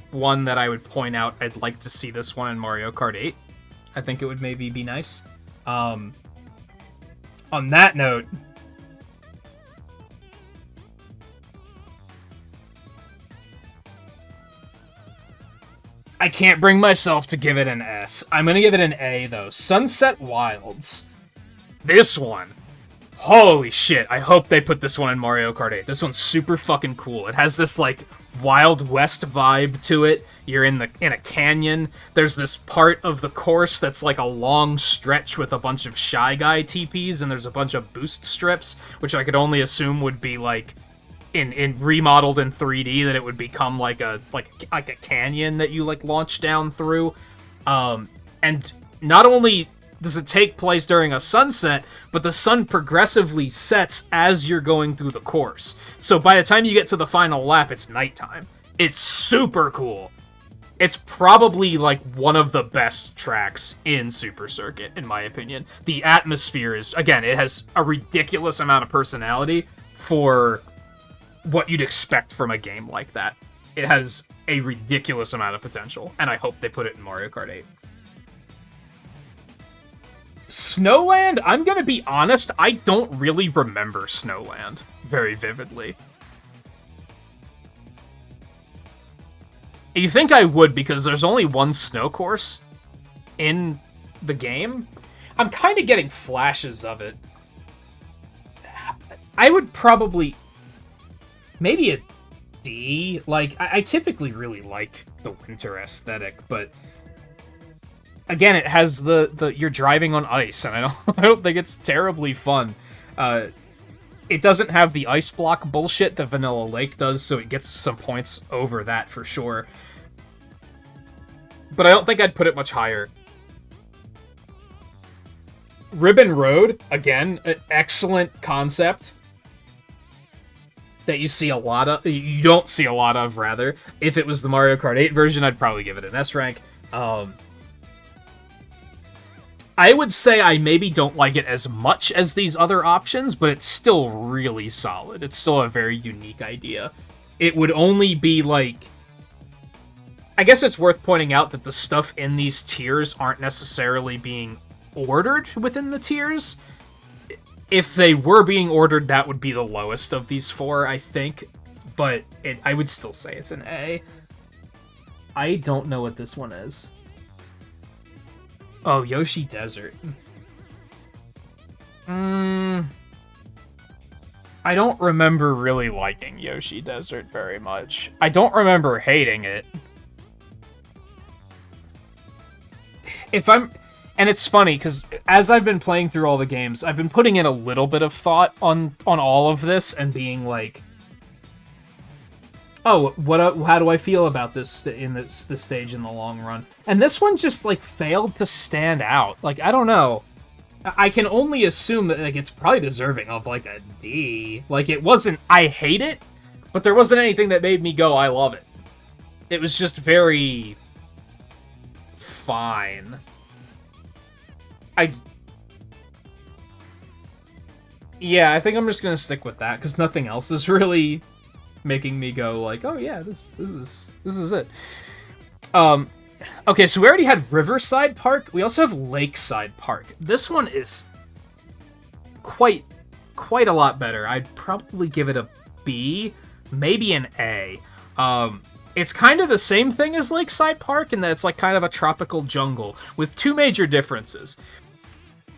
one that I would point out. I'd like to see this one in Mario Kart 8. I think it would maybe be nice. On that note, I can't bring myself to give it an S. I'm gonna give it an A, though. Sunset Wilds. This one. Holy shit, I hope they put this one in Mario Kart 8. This one's super fucking cool. It has this, like, Wild West vibe to it. You're in a canyon. There's this part of the course that's like a long stretch with a bunch of Shy Guy TPs, and there's a bunch of boost strips, which I could only assume would be, like, in remodeled in 3D, that it would become like a canyon that you like launch down through. And not only does it take place during a sunset, but the sun progressively sets as you're going through the course. So by the time you get to the final lap, it's nighttime. It's super cool. It's probably like one of the best tracks in Super Circuit, in my opinion. The atmosphere is, again, it has a ridiculous amount of personality for what you'd expect from a game like that. It has a ridiculous amount of potential, and I hope they put it in Mario Kart 8. Snowland, I'm gonna be honest, I don't really remember Snowland very vividly. You think I would, because there's only one snow course in the game? I'm kind of getting flashes of it. I would probably... maybe a D. Like, I typically really like the winter aesthetic, but... again, it has the you're driving on ice, and I don't think it's terribly fun. It doesn't have the ice block bullshit that Vanilla Lake does, so it gets some points over that for sure. But I don't think I'd put it much higher. Ribbon Road, again, an excellent concept that you see a lot of. You don't see a lot of, rather. If it was the Mario Kart 8 version, I'd probably give it an S rank. I would say I maybe don't like it as much as these other options, but it's still really solid. It's still a very unique idea. It would only be like... I guess it's worth pointing out that the stuff in these tiers aren't necessarily being ordered within the tiers. If they were being ordered, that would be the lowest of these four, I think. But I would still say it's an A. I don't know what this one is. Oh, Yoshi Desert. I don't remember really liking Yoshi Desert very much. I don't remember hating it. And it's funny, because as I've been playing through all the games, I've been putting in a little bit of thought on all of this, and being like, oh, how do I feel about this in this stage in the long run? And this one just, like, failed to stand out. Like, I don't know. I can only assume that, like, it's probably deserving of, like, a D. Like, it wasn't, I hate it, but there wasn't anything that made me go, I love it. It was just very... fine. Yeah, I think I'm just gonna stick with that, because nothing else is really making me go like, oh yeah, this is it. Okay, so we already had Riverside Park. We also have Lakeside Park. This one is quite a lot better. I'd probably give it a B, maybe an A. It's kind of the same thing as Lakeside Park in that it's like kind of a tropical jungle with two major differences.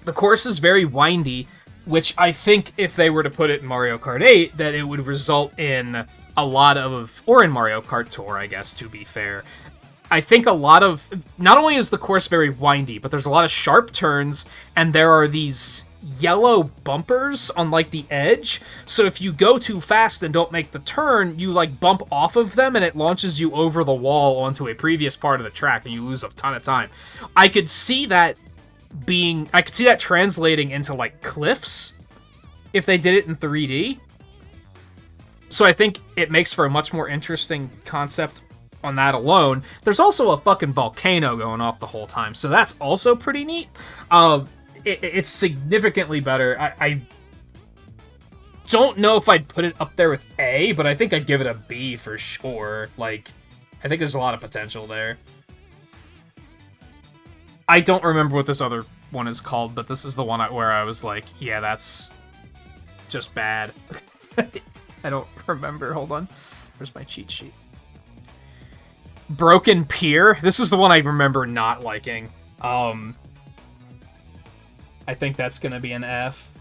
The course is very windy, which I think if they were to put it in Mario Kart 8, that it would result in a lot of... or in Mario Kart Tour, I guess, to be fair. I think a lot of... Not only is the course very windy, but there's a lot of sharp turns, and there are these yellow bumpers on, like, the edge. So if you go too fast and don't make the turn, you, like, bump off of them, and it launches you over the wall onto a previous part of the track, and you lose a ton of time. I could see that translating into, like, cliffs if they did it in 3D. So I think it makes for a much more interesting concept on that alone. There's also a fucking volcano going off the whole time, so that's also pretty neat. It's significantly better. I don't know if I'd put it up there with A, but I think I'd give it a B for sure. Like, I think there's a lot of potential there. I don't remember what this other one is called, but this is the one where I was like, yeah, that's just bad. I don't remember. Hold on. Where's my cheat sheet? Broken Pier. This is the one I remember not liking. I think that's gonna be an F.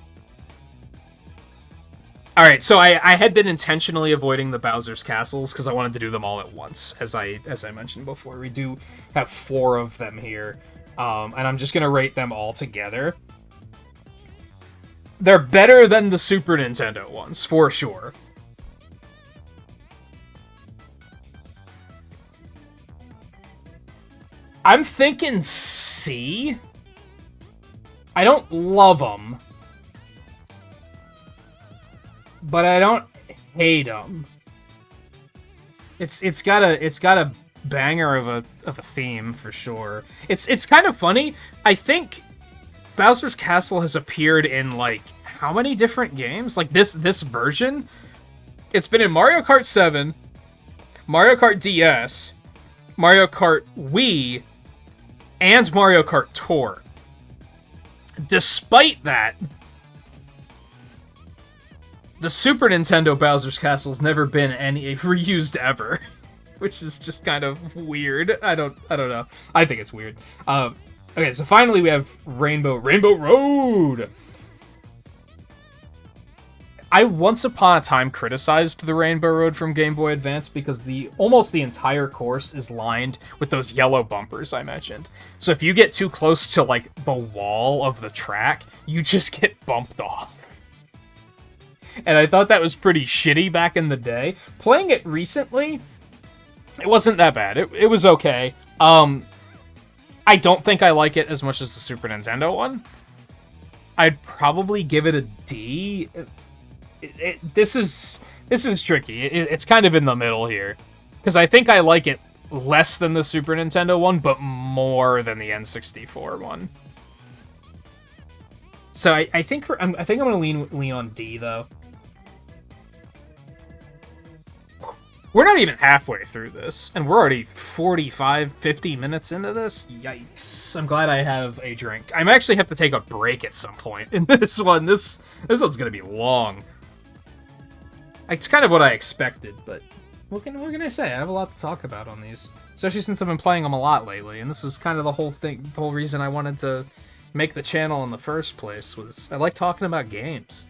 Alright, so I had been intentionally avoiding the Bowser's Castles because I wanted to do them all at once, as I mentioned before. We do have 4 of them here, and I'm just gonna rate them all together. They're better than the Super Nintendo ones, for sure. I'm thinking C. I don't love them, but I don't hate them. It's got a banger of a theme for sure. It's kind of funny. I think Bowser's Castle has appeared in like how many different games? Like this version, it's been in Mario Kart 7, Mario Kart DS, Mario Kart Wii, and Mario Kart Tour. Despite that, the Super Nintendo Bowser's Castle's never been reused ever, which is just kind of weird. I don't know. I think it's weird. Okay, so finally we have Rainbow Road. I once upon a time criticized the Rainbow Road from Game Boy Advance because almost the entire course is lined with those yellow bumpers I mentioned. So if you get too close to like the wall of the track, you just get bumped off. And I thought that was pretty shitty back in the day. Playing it recently, it wasn't that bad. It was okay. I don't think I like it as much as the Super Nintendo one. I'd probably give it a D. This is tricky. It's kind of in the middle here, because I think I like it less than the Super Nintendo one, but more than the N64 one. So I think I'm gonna lean on D though. We're not even halfway through this, and we're already 50 minutes into this. Yikes. I'm glad I have a drink. I actually have to take a break at some point in this one. This one's gonna be long. It's kind of what I expected, but what can I say? I have a lot to talk about on these, especially since I've been playing them a lot lately, and this is kind of the whole reason I wanted to make the channel in the first place, was I like talking about games.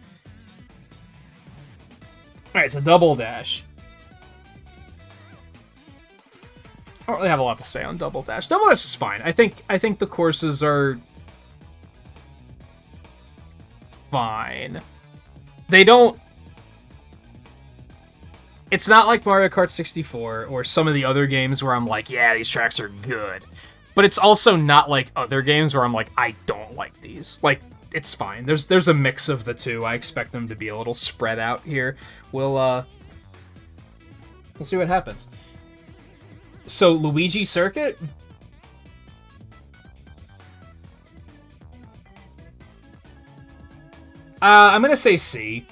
Alright, so Double Dash. I don't really have a lot to say on Double Dash. Double Dash is fine. I think the courses are fine. They don't... It's not like Mario Kart 64 or some of the other games where I'm like, yeah, these tracks are good. But it's also not like other games where I'm like, I don't like these. Like, it's fine. There's a mix of the two. I expect them to be a little spread out here. We'll see what happens. So, Luigi Circuit? I'm gonna say C.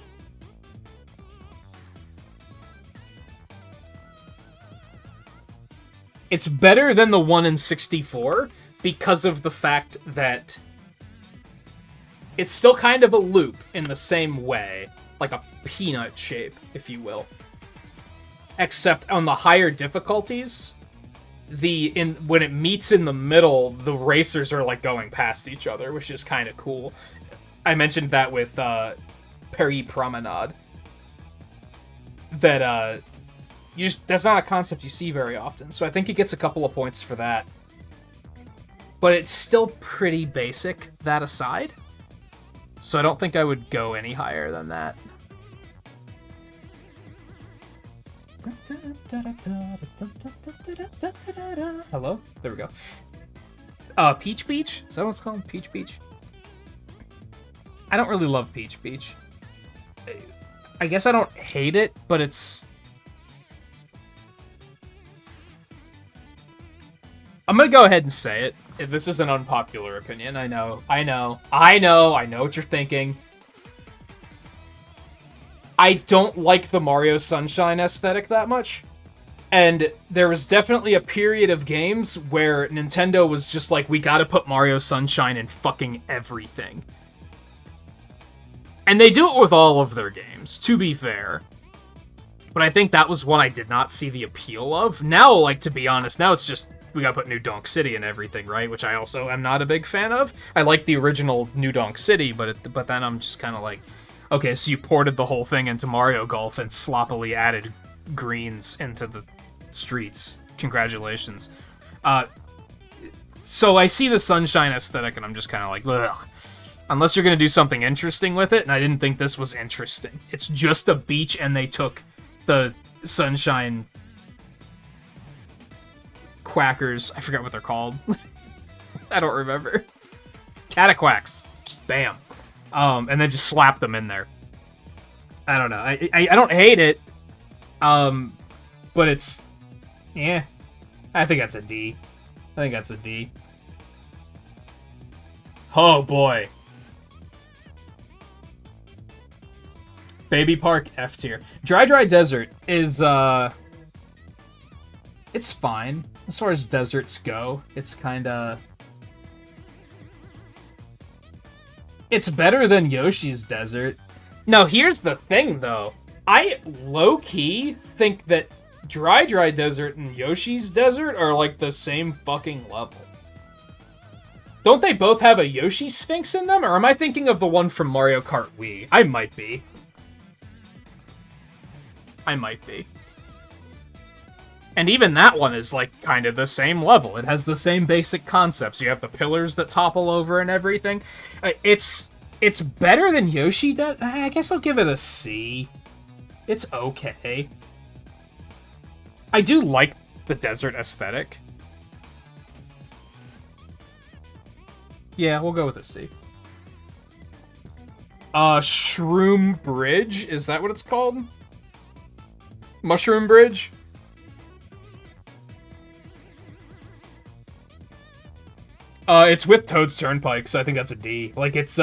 It's better than the one in 64 because of the fact that it's still kind of a loop in the same way, like a peanut shape, if you will. Except on the higher difficulties, when it meets in the middle, the racers are like going past each other, which is kind of cool. I mentioned that with Paris Promenade. That that's not a concept you see very often, so I think he gets a couple of points for that. But it's still pretty basic, that aside. So I don't think I would go any higher than that. Hello? There we go. Peach Beach? Is that what it's called? Peach Beach? I don't really love Peach Beach. I guess I don't hate it, but it's... I'm gonna go ahead and say it. This is an unpopular opinion. I know what you're thinking. I don't like the Mario Sunshine aesthetic that much. And there was definitely a period of games where Nintendo was just like, we gotta put Mario Sunshine in fucking everything. And they do it with all of their games, to be fair. But I think that was one I did not see the appeal of. Now, like, to be honest, now it's just, we gotta put New Donk City in everything, right? Which I also am not a big fan of. I like the original New Donk City, but then I'm just kind of like, okay, so you ported the whole thing into Mario Golf and sloppily added greens into the streets. Congratulations. So I see the Sunshine aesthetic, and I'm just kind of like, ugh. Unless you're going to do something interesting with it, and I didn't think this was interesting. It's just a beach, and they took the Sunshine quackers. I forgot what they're called. I don't remember. Cataquacks. Bam. And then just slap them in there. I don't know. I don't hate it. But it's... yeah. I think that's a D. I think that's a D. Oh, boy. Baby Park, F tier. Dry Desert is, it's fine. As far as deserts go, it's kinda... it's better than Yoshi's Desert. Now, here's the thing, though. I low-key think that Dry Desert and Yoshi's Desert are, like, the same fucking level. Don't they both have a Yoshi Sphinx in them? Or am I thinking of the one from Mario Kart Wii? I might be. And even that one is, like, kind of the same level. It has the same basic concepts. You have the pillars that topple over and everything. It's better than Yoshi does. I guess I'll give it a C. It's okay. I do like the desert aesthetic. Yeah, we'll go with a C. Shroom Bridge? Is that what it's called? Mushroom Bridge? It's with Toad's Turnpike, so I think that's a D. Like, it's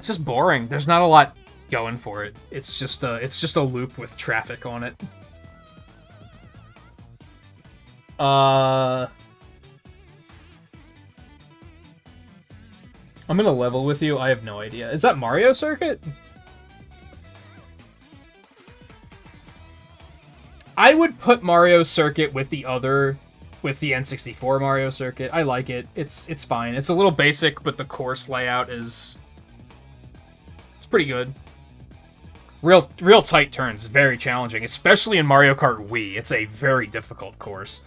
just boring. There's not a lot going for it. It's just a loop with traffic on it. I'm gonna level with you. I have no idea. Is that Mario Circuit? I would put Mario Circuit with the N64 Mario Circuit. I like it. It's fine. It's a little basic, but the course layout it's pretty good. Real tight turns, very challenging, especially in Mario Kart Wii. It's a very difficult course.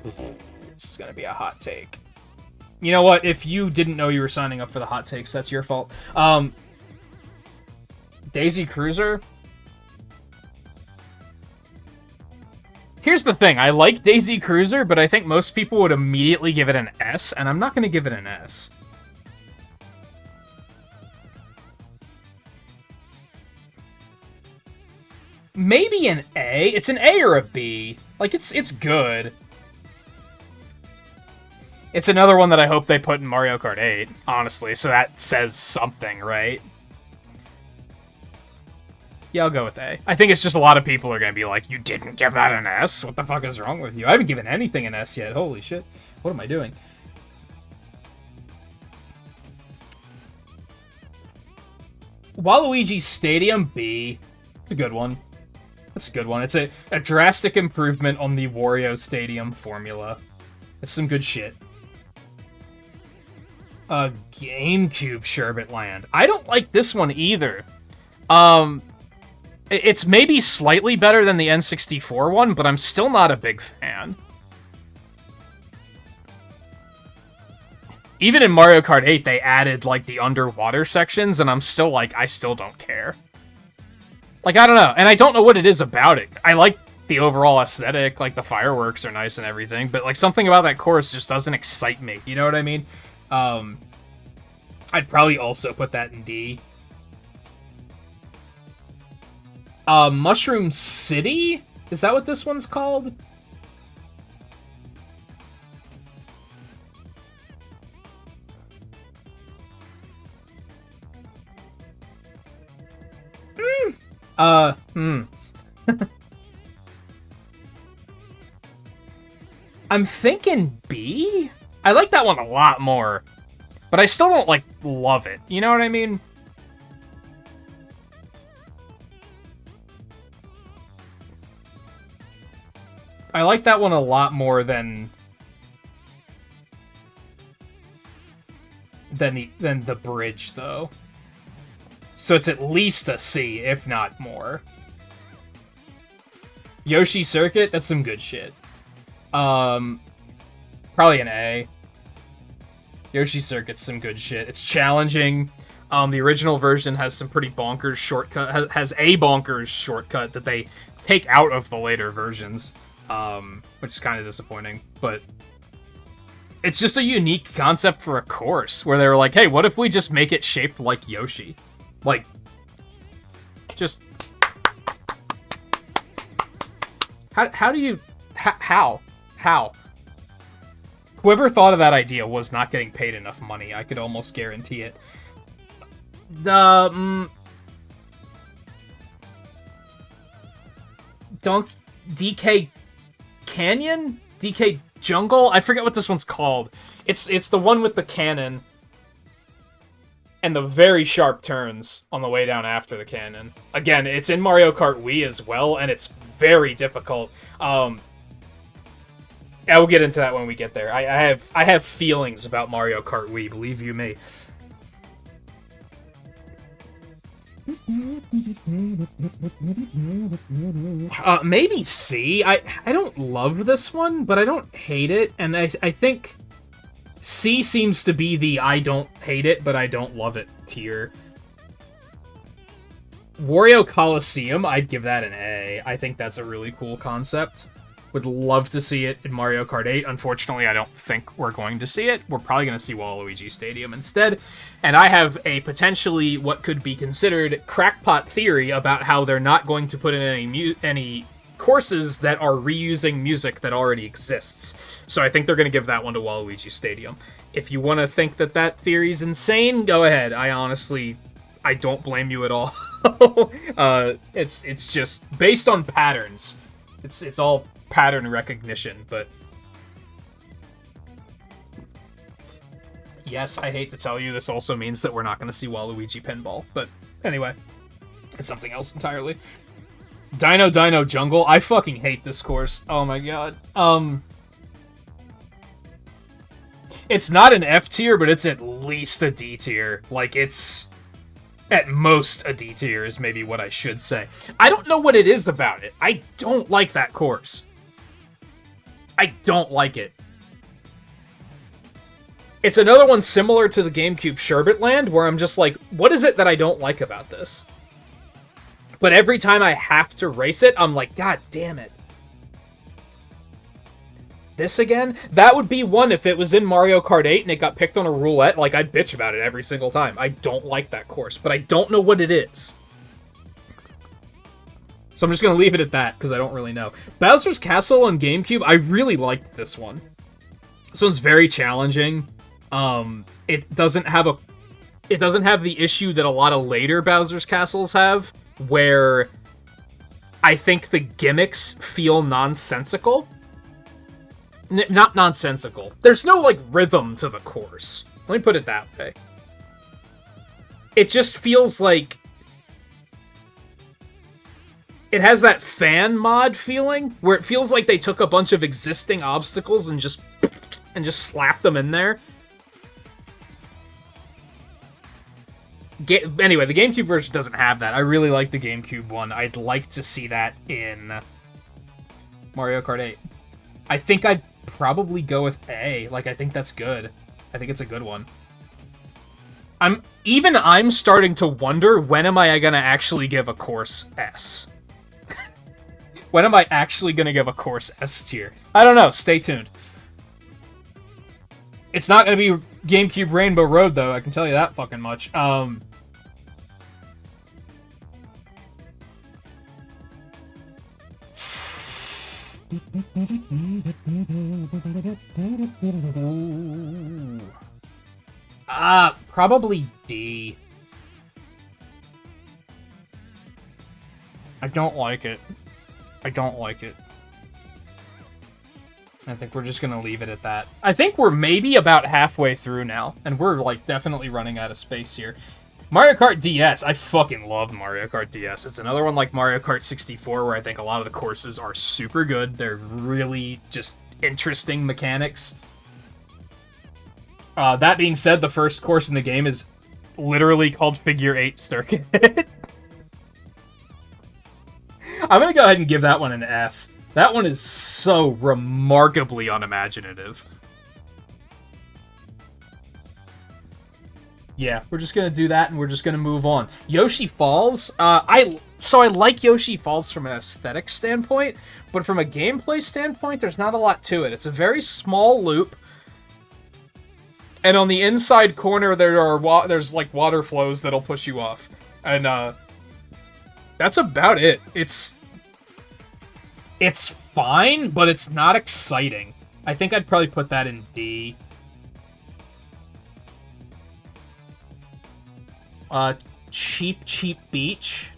This is gonna be a hot take. You know what? If you didn't know you were signing up for the hot takes, that's your fault. Daisy Cruiser? Here's the thing, I like Daisy Cruiser, but I think most people would immediately give it an S, and I'm not going to give it an S. Maybe an A? It's an A or a B. Like, it's good. It's another one that I hope they put in Mario Kart 8, honestly, so that says something, right? Yeah, I'll go with A. I think it's just a lot of people are going to be like, you didn't give that an S? What the fuck is wrong with you? I haven't given anything an S yet. Holy shit. What am I doing? Waluigi Stadium B. It's a good one. That's a good one. It's a drastic improvement on the Wario Stadium formula. It's some good shit. A GameCube Sherbet Land. I don't like this one either. It's maybe slightly better than the N64 one, but I'm still not a big fan. Even in Mario Kart 8, they added, like, the underwater sections, and I'm still like, I still don't care. Like, I don't know, and I don't know what it is about it. I like the overall aesthetic, like, the fireworks are nice and everything, but, like, something about that course just doesn't excite me, you know what I mean? I'd probably also put that in D. Mushroom City? Is that what this one's called? I'm thinking B? I like that one a lot more. But I still don't, like, love it. You know what I mean? I like that one a lot more than the bridge, though. So it's at least a C, if not more. Yoshi Circuit, that's some good shit. Probably an A. Yoshi Circuit's some good shit. It's challenging. The original version has some pretty bonkers shortcut. Has a bonkers shortcut that they take out of the later versions, which is kind of disappointing. But it's just a unique concept for a course where they were like, "Hey, what if we just make it shaped like Yoshi? Like, just how do you how?" Whoever thought of that idea was not getting paid enough money. I could almost guarantee it. DK Canyon? DK Jungle? I forget what this one's called. It's the one with the cannon and the very sharp turns on the way down after the cannon. Again, it's in Mario Kart Wii as well, and it's very difficult. I will get into that when we get there. I have feelings about Mario Kart Wii, believe you me. Maybe C. I don't love this one, but I don't hate it, and I think C seems to be the I don't hate it, but I don't love it tier. Wario Coliseum, I'd give that an A. I think that's a really cool concept. Would love to see it in Mario Kart 8. Unfortunately, I don't think we're going to see it. We're probably going to see Waluigi Stadium instead. And I have a potentially what could be considered crackpot theory about how they're not going to put in any courses that are reusing music that already exists. So I think they're going to give that one to Waluigi Stadium. If you want to think that that theory's insane, go ahead. I don't blame you at all. It's just based on patterns. It's all pattern recognition, but yes, I hate to tell you, this also means that we're not going to see Waluigi Pinball, but anyway, it's something else entirely. Dino Jungle, I fucking hate this course. Oh my god. It's not an F tier, but it's at least a D tier. Like, it's at most a D tier is maybe what I should say. I don't know what it is about it. I don't like that course. I don't like it. It's another one similar to the GameCube Sherbet Land, where I'm just like, what is it that I don't like about this? But every time I have to race it, I'm like, god damn it. This again? That would be one if it was in Mario Kart 8 and it got picked on a roulette, like, I'd bitch about it every single time. I don't like that course, but I don't know what it is. So I'm just going to leave it at that, because I don't really know. Bowser's Castle on GameCube, I really liked this one. This one's very challenging. It doesn't have the issue that a lot of later Bowser's Castles have, where I think the gimmicks feel nonsensical. Not nonsensical. There's no, like, rhythm to the course. Let me put it that way. It just feels like it has that fan mod feeling, where it feels like they took a bunch of existing obstacles and just slapped them in there. Anyway, the GameCube version doesn't have that. I really like the GameCube one. I'd like to see that in Mario Kart 8. I think I'd probably go with A. Like, I think that's good. I think it's a good one. I'm starting to wonder, when am I gonna actually give a course S? When am I actually gonna give a course S tier? I don't know. Stay tuned. It's not gonna be GameCube Rainbow Road, though. I can tell you that fucking much. Probably D. I don't like it. I don't like it. I think we're just gonna leave it at that. I think we're maybe about halfway through now, and we're, like, definitely running out of space here. Mario Kart DS. I fucking love Mario Kart DS. It's another one like Mario Kart 64, where I think a lot of the courses are super good. They're really just interesting mechanics. That being said, the first course in the game is literally called Figure 8 Circuit. I'm gonna go ahead and give that one an F. That one is so remarkably unimaginative. Yeah, we're just gonna do that, and we're just gonna move on. Yoshi Falls. I like Yoshi Falls from an aesthetic standpoint, but from a gameplay standpoint, there's not a lot to it. It's a very small loop, and on the inside corner there's like water flows that'll push you off, and that's about it. It's fine, but it's not exciting. I think I'd probably put that in D. Cheap Beach.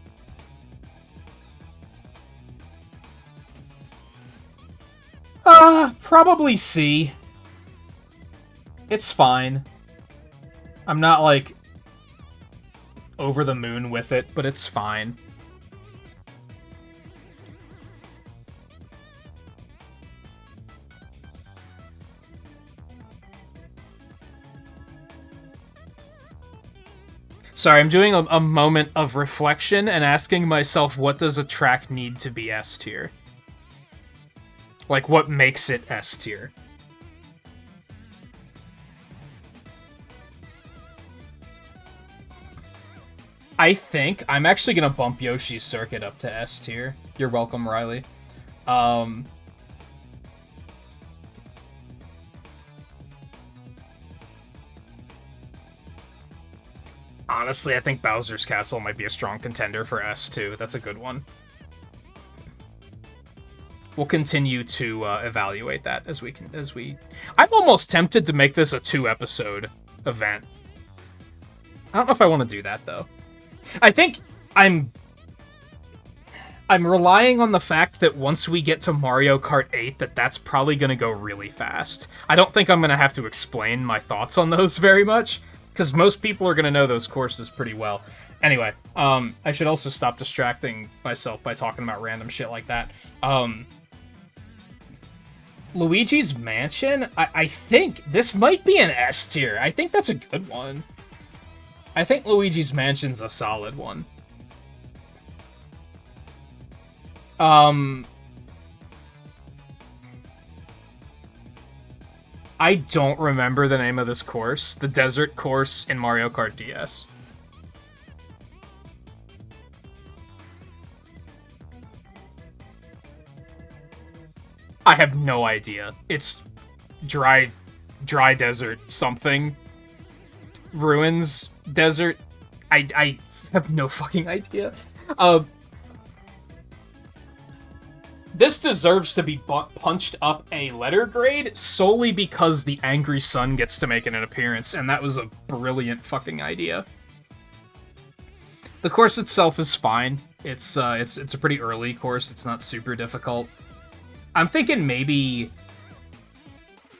Probably C. It's fine. I'm not, like, over the moon with it, but it's fine. Sorry, I'm doing a moment of reflection and asking myself, what does a track need to be S tier? Like, what makes it S tier? I think I'm actually gonna bump Yoshi's Circuit up to S tier. You're welcome, Riley. Honestly, I think Bowser's Castle might be a strong contender for S too. That's a good one. We'll continue to evaluate that as we. I'm almost tempted to make this a 2-episode event. I don't know if I want to do that though. I think I'm relying on the fact that once we get to Mario Kart 8, that's probably going to go really fast. I don't think I'm going to have to explain my thoughts on those very much, because most people are going to know those courses pretty well. Anyway, I should also stop distracting myself by talking about random shit like that. Luigi's Mansion? I think this might be an S tier. I think that's a good one. I think Luigi's Mansion's a solid one. I don't remember the name of this course. The desert course in Mario Kart DS. I have no idea. It's dry desert something. Ruins desert. I have no fucking idea. This deserves to be punched up a letter grade solely because the Angry Sun gets to make an appearance, and that was a brilliant fucking idea. The course itself is fine. It's a pretty early course. It's not super difficult. I'm thinking maybe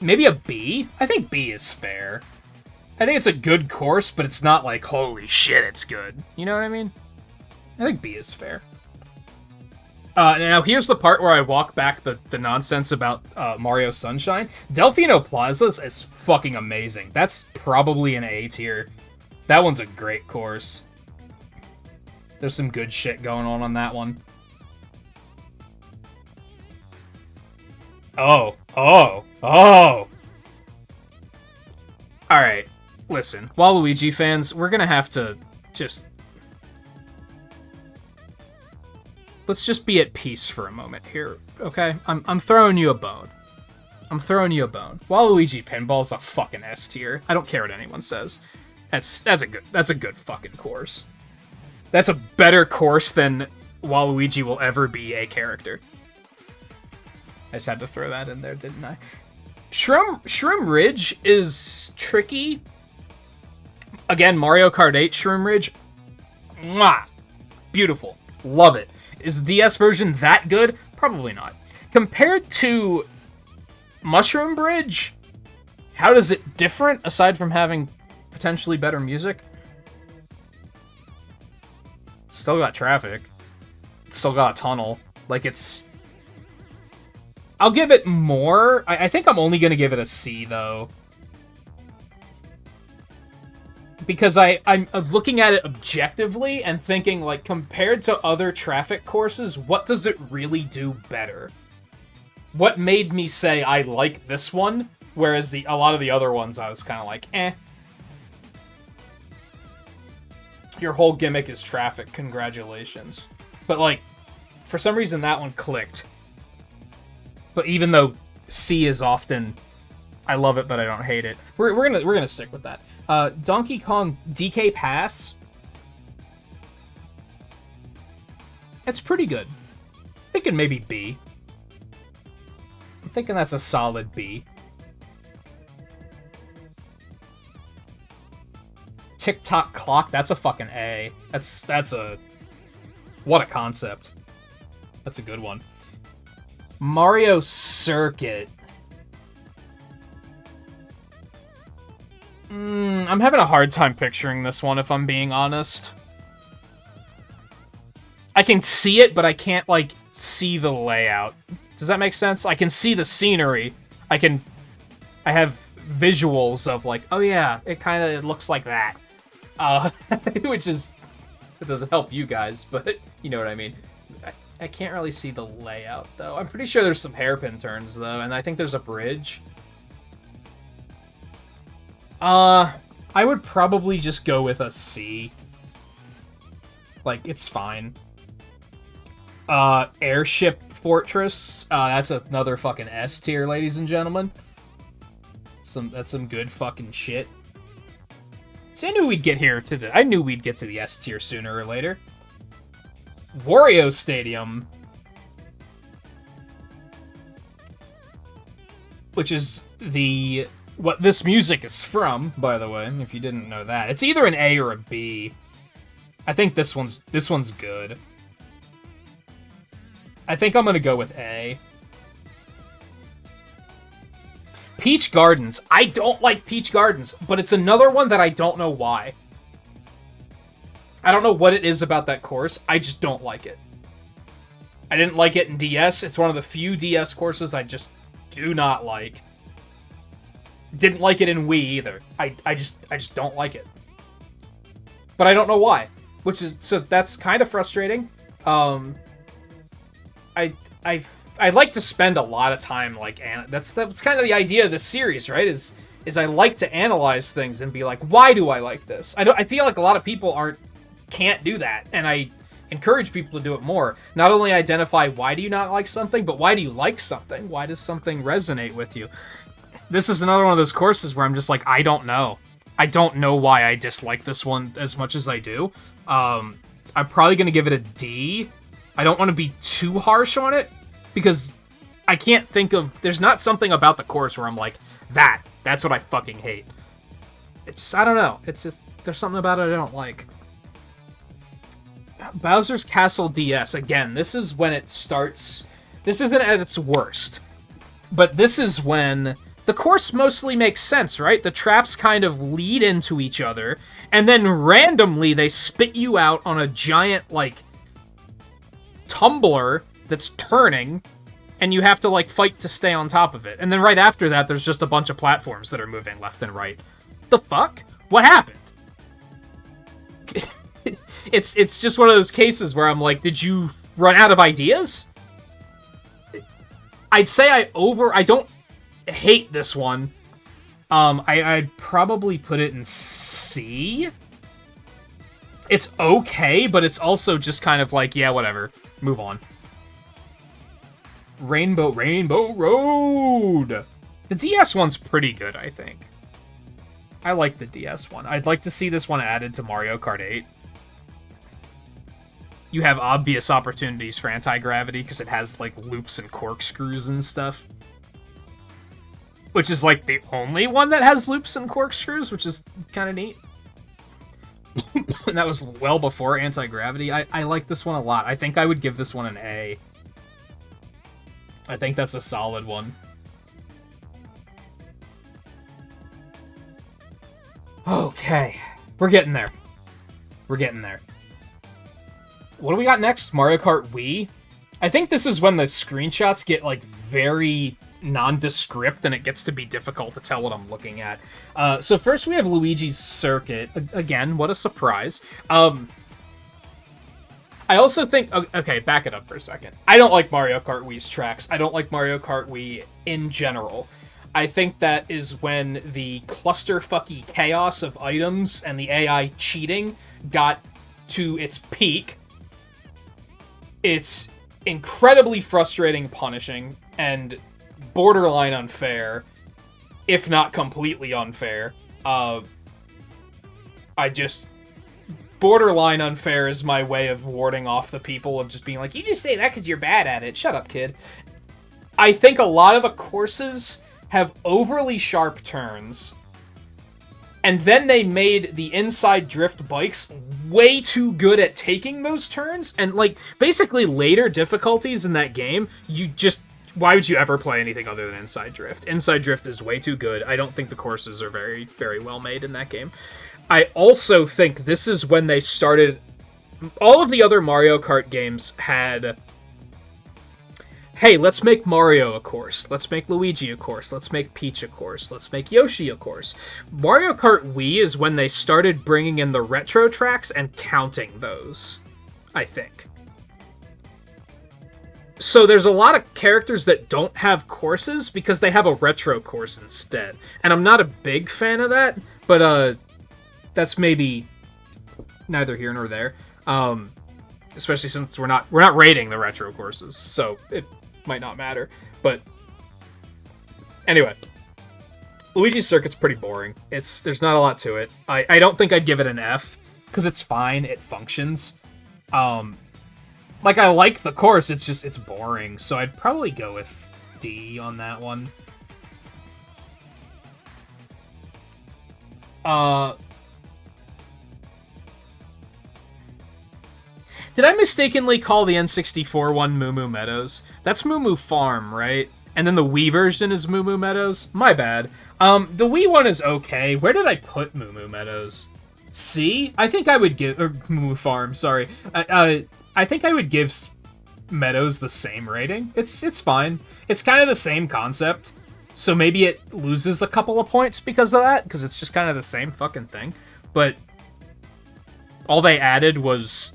a B. I think B is fair. I think it's a good course, but it's not like, holy shit, it's good. You know what I mean? I think B is fair. Now, here's the part where I walk back the nonsense about Mario Sunshine. Delfino Plazas is fucking amazing. That's probably an A tier. That one's a great course. There's some good shit going on that one. Oh. Alright, listen. Waluigi fans, we're gonna have to just... Let's just be at peace for a moment here, okay? I'm throwing you a bone. Waluigi Pinball's a fucking S tier. I don't care what anyone says. That's a good fucking course. That's a better course than Waluigi will ever be a character. I just had to throw that in there, didn't I? Shroom Ridge is tricky. Again, Mario Kart 8 Shroom Ridge. Mwah! Beautiful. Love it. Is the DS version that good? Probably not. Compared to Mushroom Bridge, how does it different aside from having potentially better music? Still got traffic. Still got a tunnel. Like, it's... I'll give it more. I think I'm only going to give it a C, though. Because I'm looking at it objectively and thinking, like, compared to other traffic courses, what does it really do better? What made me say I like this one, whereas a lot of the other ones I was kind of like, eh. Your whole gimmick is traffic, congratulations. But, like, for some reason that one clicked. But even though C is often, I love it, but I don't hate it. We're gonna stick with that. Donkey Kong DK Pass. It's pretty good. I'm thinking maybe B. I'm thinking that's a solid B. Tick-Tock Clock, that's a fucking A. That's a... What a concept. That's a good one. Mario Circuit. I'm having a hard time picturing this one, if I'm being honest. I can see it, but I can't, like, see the layout. Does that make sense? I can see the scenery. I have visuals of, like, oh yeah, it looks like that. Which is... It doesn't help you guys, but you know what I mean. I can't really see the layout, though. I'm pretty sure there's some hairpin turns, though, and I think there's a bridge. I would probably just go with a C. Like, it's fine. Airship Fortress. That's another fucking S tier, ladies and gentlemen. That's some good fucking shit. See, I knew we'd get to the S tier sooner or later. Wario Stadium, which is what this music is from, by the way, if you didn't know that. It's either an A or a B. I think this one's good. I think I'm gonna go with A. Peach Gardens. I don't like Peach Gardens, but it's another one that I don't know why. I don't know what it is about that course. I just don't like it. I didn't like it in DS. It's one of the few DS courses I just do not like. Didn't like it in Wii either. I just don't like it. But I don't know why. So that's kind of frustrating. I like to spend a lot of time like that's kind of the idea of this series, right? Is I like to analyze things and be like, why do I like this? I feel like a lot of people can't do that, and I encourage people to do it more. Not only identify why do you not like something, but why do you like something? Why does something resonate with you? This is another one of those courses where I'm just like, I don't know. I don't know why I dislike this one as much as I do. I'm probably going to give it a D. I don't want to be too harsh on it, because I can't think of... There's not something about the course where I'm like, that's what I fucking hate. It's just, I don't know. It's just, there's something about it I don't like. Bowser's Castle DS. Again, this is when it starts... This isn't at its worst. But this is when... The course mostly makes sense, right? The traps kind of lead into each other, and then randomly they spit you out on a giant, like, tumbler that's turning, and you have to, like, fight to stay on top of it. And then right after that, there's just a bunch of platforms that are moving left and right. The fuck? What happened? it's just one of those cases where I'm like, did you run out of ideas? I'd say I don't hate this one. I'd probably put it in C. It's okay, but it's also just kind of like, yeah, whatever. Move on. Rainbow Road! The DS one's pretty good, I think. I like the DS one. I'd like to see this one added to Mario Kart 8. You have obvious opportunities for anti-gravity, because it has, like, loops and corkscrews and stuff. Which is, like, the only one that has loops and corkscrews, which is kind of neat. And that was well before anti-gravity. I like this one a lot. I think I would give this one an A. I think that's a solid one. Okay. We're getting there. We're getting there. What do we got next? Mario Kart Wii? I think this is when the screenshots get, like, very nondescript and it gets to be difficult to tell what I'm looking at. So first we have Luigi's Circuit. Again, what a surprise. I also think... Okay, back it up for a second. I don't like Mario Kart Wii's tracks. I don't like Mario Kart Wii in general. I think that is when the clusterfucky chaos of items and the AI cheating got to its peak. It's incredibly frustrating, punishing, and borderline unfair, if not completely unfair. Borderline unfair is my way of warding off the people of just being like, you just say that because you're bad at it. Shut up, kid. I think a lot of the courses have overly sharp turns, and then they made the inside drift bikes way too good at taking those turns, and, like, basically later difficulties in that game, why would you ever play anything other than Inside Drift? Inside Drift is way too good. I don't think the courses are very, very well made in that game. I also think this is when they started... All of the other Mario Kart games had... Hey, let's make Mario a course. Let's make Luigi a course. Let's make Peach a course. Let's make Yoshi a course. Mario Kart Wii is when they started bringing in the retro tracks and counting those, I think. So there's a lot of characters that don't have courses because they have a retro course instead. And I'm not a big fan of that, but that's maybe neither here nor there. Especially since we're not rating the retro courses, so it might not matter. But anyway, Luigi's Circuit's pretty boring. There's not a lot to it. I don't think I'd give it an F because it's fine. It functions. Like, I like the course, it's boring, so I'd probably go with D on that one. Did I mistakenly call the N64 one Moomoo Meadows? That's Moomoo Farm, right? And then the Wii version is Moomoo Meadows? My bad. The Wii one is okay. Where did I put Moomoo Meadows? C? I think I would give... Or Moomoo Farm, sorry. I think I would give Meadows the same rating. It's fine. It's kind of the same concept. So maybe it loses a couple of points because of that, because it's just kind of the same fucking thing. But all they added was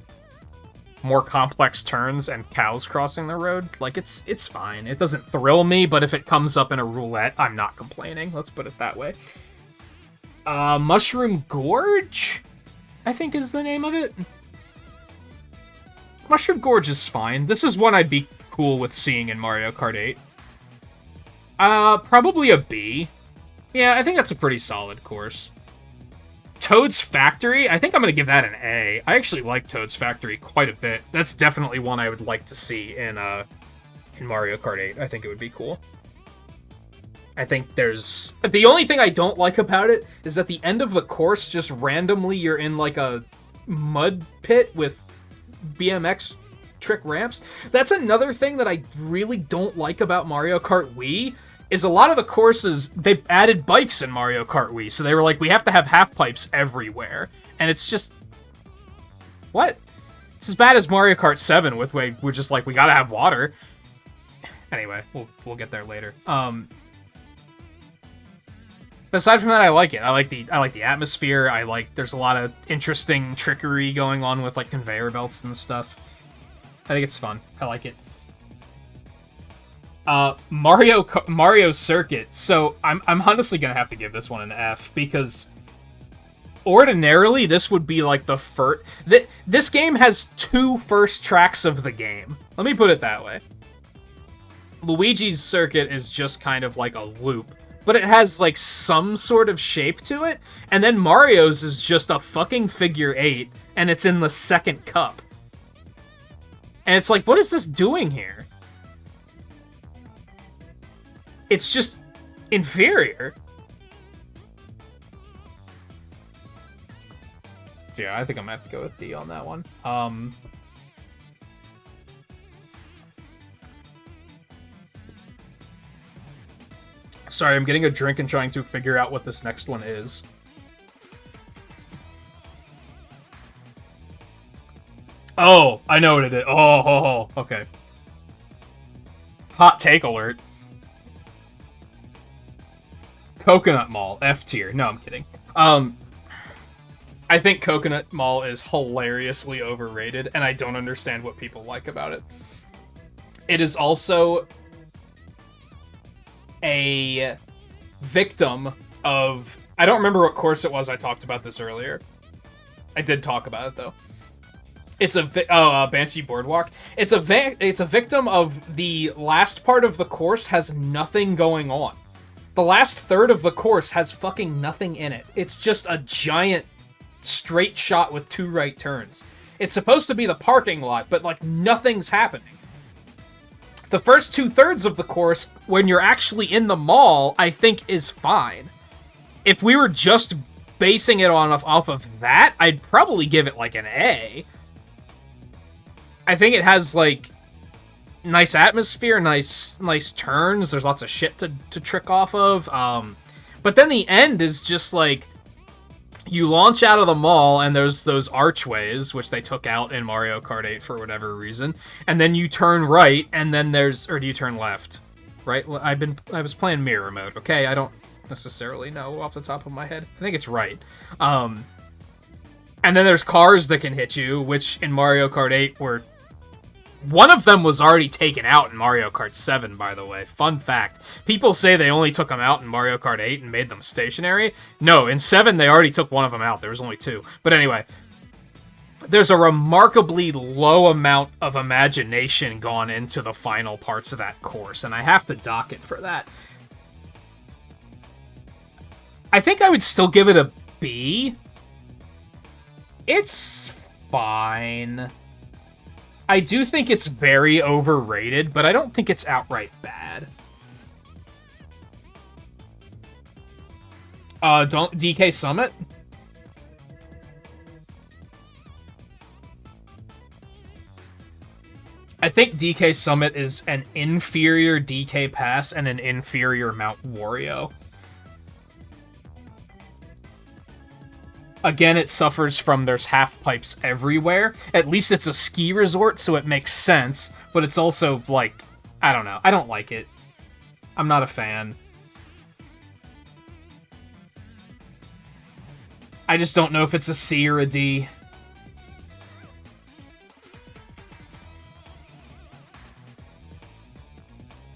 more complex turns and cows crossing the road. Like, it's fine. It doesn't thrill me, but if it comes up in a roulette, I'm not complaining. Let's put it that way. Mushroom Gorge, I think is the name of it. Mushroom Gorge is fine. This is one I'd be cool with seeing in Mario Kart 8. Probably a B. Yeah, I think that's a pretty solid course. Toad's Factory, I think I'm going to give that an A. I actually like Toad's Factory quite a bit. That's definitely one I would like to see in Mario Kart 8. I think it would be cool. I think there's... The only thing I don't like about it is that the end of the course, just randomly you're in, like, a mud pit with BMX trick ramps. That's another thing that I really don't like about Mario Kart Wii, is a lot of the courses, they added bikes in Mario Kart Wii, so they were like, we have to have half pipes everywhere. And it's just... What? It's as bad as Mario Kart 7, with where we're just like, we gotta have water. Anyway, we'll get there later. But aside from that, I like it. I like the atmosphere. There's a lot of interesting trickery going on with like conveyor belts and stuff. I think it's fun. I like it. Mario Circuit. So I'm honestly gonna have to give this one an F because ordinarily this would be like the first. This game has 2 first tracks of the game. Let me put it that way. Luigi's Circuit is just kind of like a loop, but it has like some sort of shape to it. And then Mario's is just a fucking figure 8, and it's in the second cup. And it's like, what is this doing here? It's just inferior. Yeah, I think I'm gonna have to go with D on that one. Sorry, I'm getting a drink and trying to figure out what this next one is. Oh, I know what it is. Oh, okay. Hot take alert. Coconut Mall, F tier. No, I'm kidding. I think Coconut Mall is hilariously overrated, and I don't understand what people like about it. It is also a victim of... I don't remember what course it was. I talked about this earlier. I did talk about it, though. It's a Banshee Boardwalk. It's a victim of the last part of the course has nothing going on. The last third of the course has fucking nothing in it. It's just a giant straight shot with 2 right turns. It's supposed to be the parking lot, but like nothing's happening. The first 2/3 of the course, when you're actually in the mall, I think is fine. If we were just basing it off of that, I'd probably give it like an A. I think it has like nice atmosphere, nice turns. There's lots of shit to trick off of. But then the end is just like you launch out of the mall and there's those archways, which they took out in Mario Kart 8 for whatever reason. And then you turn right, and then or do you turn left? Right? I was playing mirror mode, okay? I don't necessarily know off the top of my head. I think it's right. And then there's cars that can hit you, which in Mario Kart 8 were... One of them was already taken out in Mario Kart 7, by the way. Fun fact. People say they only took them out in Mario Kart 8 and made them stationary. No, in 7 they already took one of them out. There was only 2. But anyway, there's a remarkably low amount of imagination gone into the final parts of that course, and I have to dock it for that. I think I would still give it a B. It's fine. I do think it's very overrated, but I don't think it's outright bad. Don't DK Summit? I think DK Summit is an inferior DK Pass and an inferior Mount Wario. Again, it suffers from there's half-pipes everywhere. At least it's a ski resort, so it makes sense. But it's also, like, I don't know. I don't like it. I'm not a fan. I just don't know if it's a C or a D.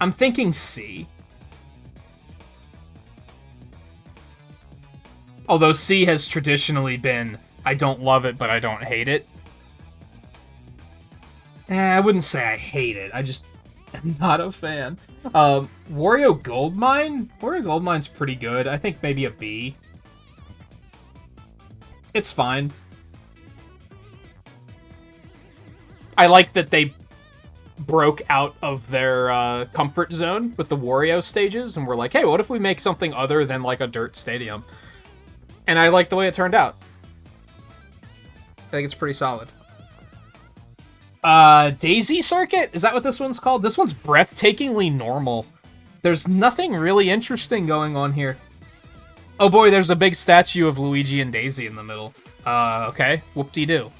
I'm thinking C. Although C has traditionally been, I don't love it, but I don't hate it. I wouldn't say I hate it. I just am not a fan. Wario Goldmine? Wario Goldmine's pretty good. I think maybe a B. It's fine. I like that they broke out of their comfort zone with the Wario stages, and were like, hey, what if we make something other than like a dirt stadium? And I like the way it turned out. I think it's pretty solid. Daisy Circuit? Is that what this one's called? This one's breathtakingly normal. There's nothing really interesting going on here. Oh boy, there's a big statue of Luigi and Daisy in the middle. Okay. Whoop-de-doo.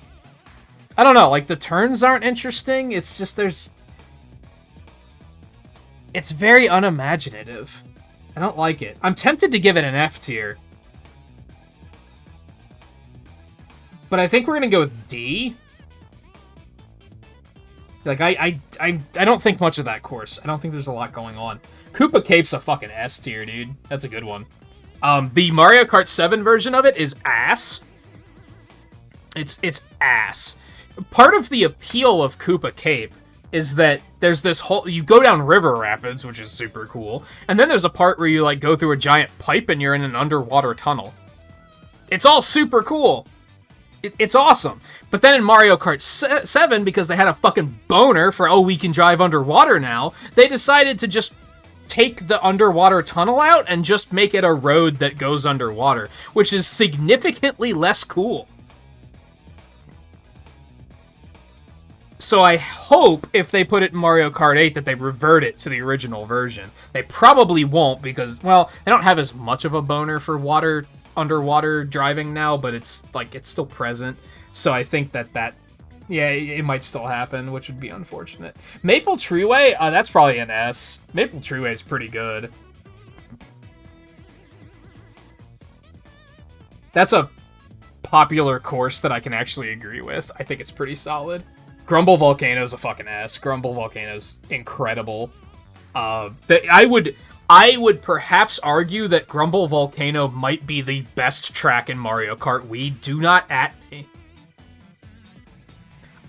I don't know, like, the turns aren't interesting. It's just It's very unimaginative. I don't like it. I'm tempted to give it an F tier. But I think we're gonna go with D. Like, I don't think much of that course. I don't think there's a lot going on. Koopa Cape's a fucking S tier, dude. That's a good one. The Mario Kart 7 version of it is ass. It's ass. Part of the appeal of Koopa Cape is that there's this whole... You go down river rapids, which is super cool, and then there's a part where you, like, go through a giant pipe and you're in an underwater tunnel. It's all super cool. It's awesome. But then in Mario Kart 7, because they had a fucking boner for, oh, we can drive underwater now, they decided to just take the underwater tunnel out and just make it a road that goes underwater, which is significantly less cool. So I hope if they put it in Mario Kart 8 that they revert it to the original version. They probably won't because, well, they don't have as much of a boner for underwater driving now, but it's like it's still present. So I think that yeah, it might still happen, which would be unfortunate. Maple Treeway, that's probably an S. Maple Treeway is pretty good. That's a popular course that I can actually agree with. I think it's pretty solid. Grumble Volcano's a fucking S. Grumble Volcano's incredible. I would perhaps argue that Grumble Volcano might be the best track in Mario Kart Wii. Do not at me.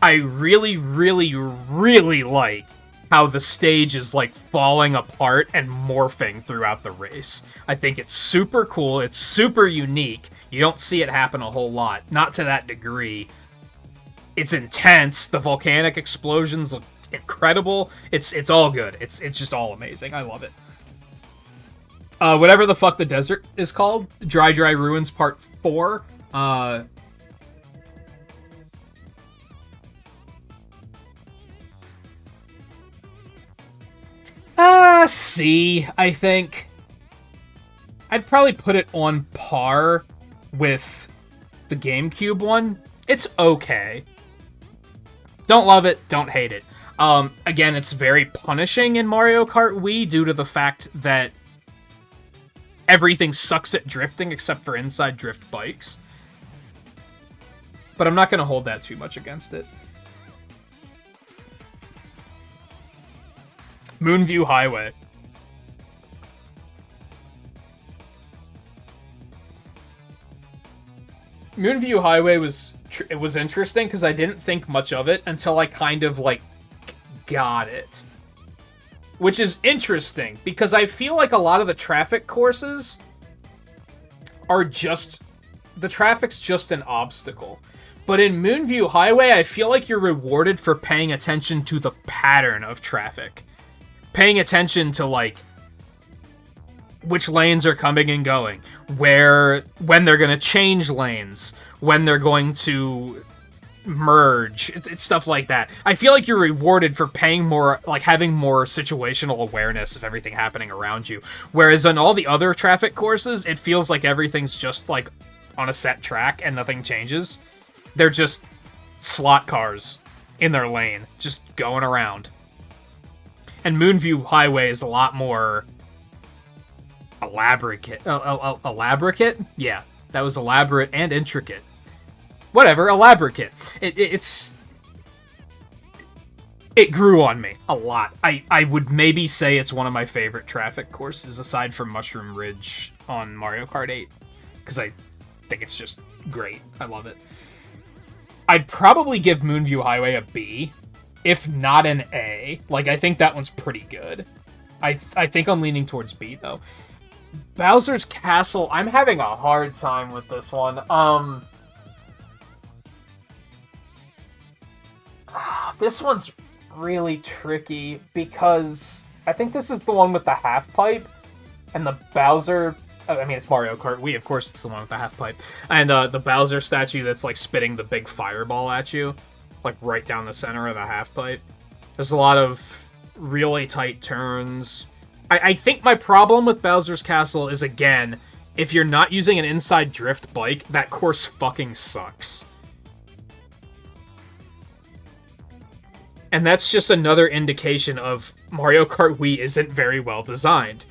I really, really, really like how the stage is, like, falling apart and morphing throughout the race. I think it's super cool. It's super unique. You don't see it happen a whole lot. Not to that degree. It's intense. The volcanic explosions look incredible. It's all good. It's just all amazing. I love it. Whatever the fuck the desert is called, Dry Ruins Part 4. C, I think. I'd probably put it on par with the GameCube one. It's okay. Don't love it, don't hate it. Again, it's very punishing in Mario Kart Wii due to the fact that everything sucks at drifting except for inside drift bikes. But I'm not going to hold that too much against it. Moonview Highway. Moonview Highway was interesting because I didn't think much of it until I kind of, like, got it. Which is interesting, because I feel like a lot of the traffic courses are just... The traffic's just an obstacle. But in Moonview Highway, I feel like you're rewarded for paying attention to the pattern of traffic. Paying attention to, like, which lanes are coming and going, when they're going to change lanes, when they're going to merge, it's stuff like that. I feel like you're rewarded for paying more, like, having more situational awareness of everything happening around you. Whereas on all the other traffic courses, it feels like everything's just, like, on a set track and nothing changes. They're just slot cars in their lane, just going around. And Moonview Highway is a lot more elaborate. Elaborate? Yeah, that was elaborate and intricate. Whatever, elaborate. It grew on me a lot. I would maybe say it's one of my favorite traffic courses, aside from Mushroom Ridge on Mario Kart 8. Because I think it's just great. I love it. I'd probably give Moonview Highway a B, if not an A. Like, I think that one's pretty good. I think I'm leaning towards B, though. Bowser's Castle, I'm having a hard time with this one. This one's really tricky, because I think this is the one with the half pipe, and the Bowser... I mean, it's Mario Kart Wii, of course it's the one with the half pipe. And the Bowser statue that's, like, spitting the big fireball at you, like, right down the center of the half pipe. There's a lot of really tight turns. I think my problem with Bowser's Castle is, again, if you're not using an inside drift bike, that course fucking sucks. And that's just another indication of Mario Kart Wii isn't very well designed.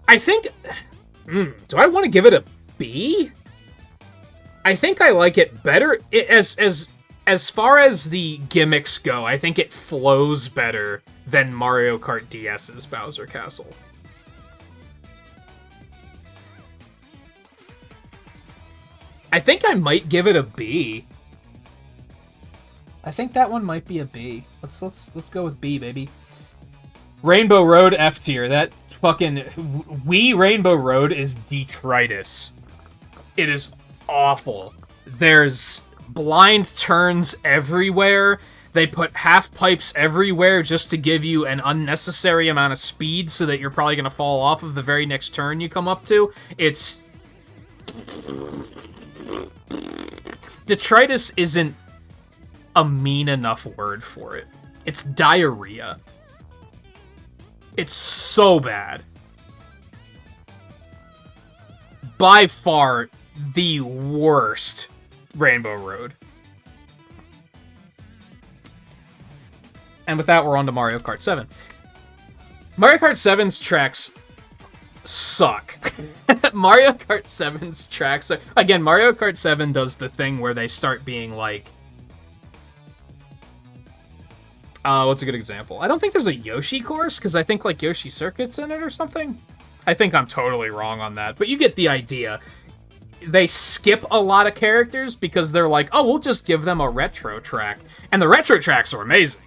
I think... do I want to give it a B? I think I like it better. As far as the gimmicks go, I think it flows better than Mario Kart DS's Bowser Castle. I think I might give it a B. I think that one might be a B. Let's go with B, baby. Rainbow Road F tier. That fucking Wii Rainbow Road is detritus. It is awful. There's blind turns everywhere. They put half pipes everywhere just to give you an unnecessary amount of speed so that you're probably going to fall off of the very next turn you come up to. It's... Detritus isn't a mean enough word for it. It's diarrhea. It's so bad. By far the worst Rainbow Road. And with that, we're on to Mario Kart 7. Mario Kart 7's tracks suck. Mario Kart 7's tracks are... Again, Mario Kart 7 does the thing where they start being like... what's a good example? I don't think there's a Yoshi course, because I think, like, Yoshi Circuit's in it or something. I think I'm totally wrong on that, but you get the idea. They skip a lot of characters because they're like, oh, we'll just give them a retro track. And the retro tracks are amazing,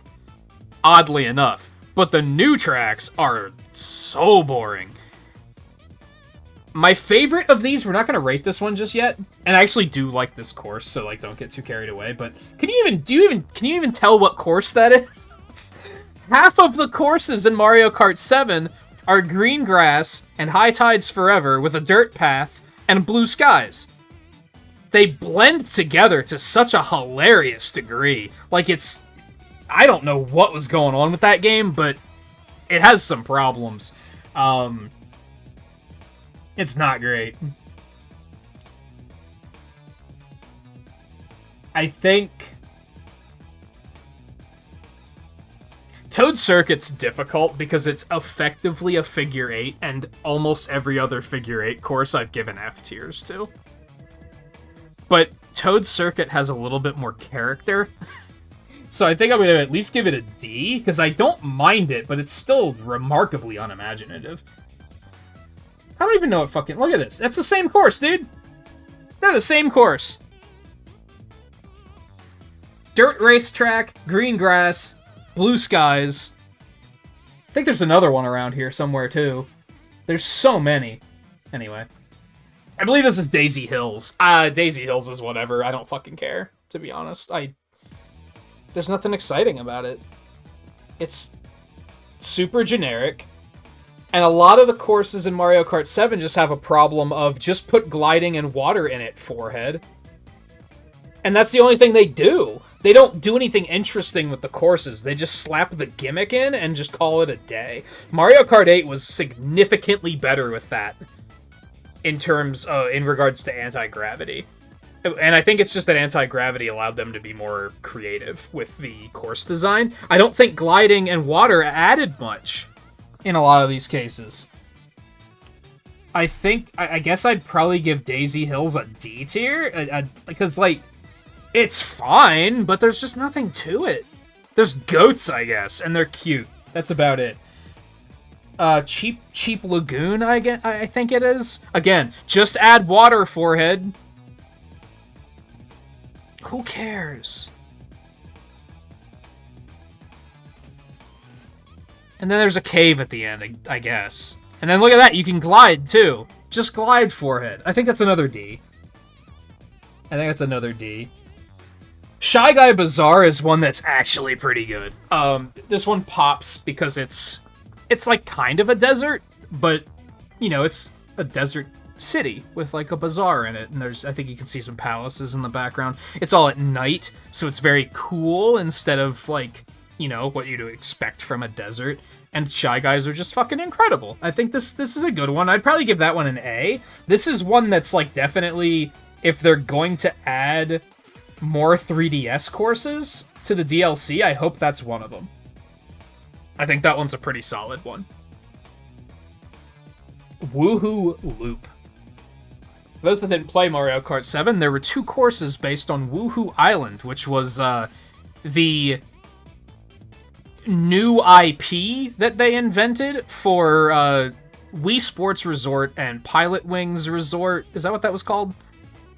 oddly enough. But the new tracks are so boring. My favorite of these, we're not going to rate this one just yet. And I actually do like this course, so like don't get too carried away. But can you even tell what course that is? Half of the courses in Mario Kart 7 are green grass and high tides forever with a dirt path and blue skies. They blend together to such a hilarious degree. Like, it's... I don't know what was going on with that game, but it has some problems. It's not great. I think... Toad Circuit's difficult because it's effectively a figure 8, and almost every other figure 8 course I've given F tiers to. But Toad Circuit has a little bit more character. So I think I'm going to at least give it a D, because I don't mind it, but it's still remarkably unimaginative. I don't even know what fucking... Look at this. That's the same course, dude. They're the same course. Dirt racetrack, green grass, blue skies. I think there's another one around here somewhere, too. There's so many. Anyway. I believe this is Daisy Hills. Daisy Hills is whatever. I don't fucking care, to be honest. There's nothing exciting about it. It's super generic. And a lot of the courses in Mario Kart 7 just have a problem of just put gliding and water in it, forehead. And that's the only thing they do. They don't do anything interesting with the courses. They just slap the gimmick in and just call it a day. Mario Kart 8 was significantly better with that in regards to anti-gravity. And I think it's just that anti-gravity allowed them to be more creative with the course design. I don't think gliding and water added much in a lot of these cases. I guess I'd probably give Daisy Hills a D tier, because, like, it's fine, but there's just nothing to it. There's goats, I guess, and they're cute. That's about it. Cheap Lagoon, I think it is. Again, just add water, forehead. Who cares? And then there's a cave at the end, I guess. And then look at that, you can glide, too. Just glide, forehead. I think that's another D. Shy Guy Bazaar is one that's actually pretty good. This one pops because it's like kind of a desert, but, you know, it's a desert city with like a bazaar in it, and I think you can see some palaces in the background. It's all at night, so it's very cool instead of like, you know, what you'd expect from a desert. And Shy Guys are just fucking incredible. I think this is a good one. I'd probably give that one an A. This is one that's like definitely, if they're going to add more 3DS courses to the DLC, I hope that's one of them. I think that one's a pretty solid one. Woohoo Loop. For those that didn't play Mario Kart 7, there were 2 courses based on Woohoo Island, which was the new IP that they invented for Wii Sports Resort and Pilot Wings Resort. Is that what that was called?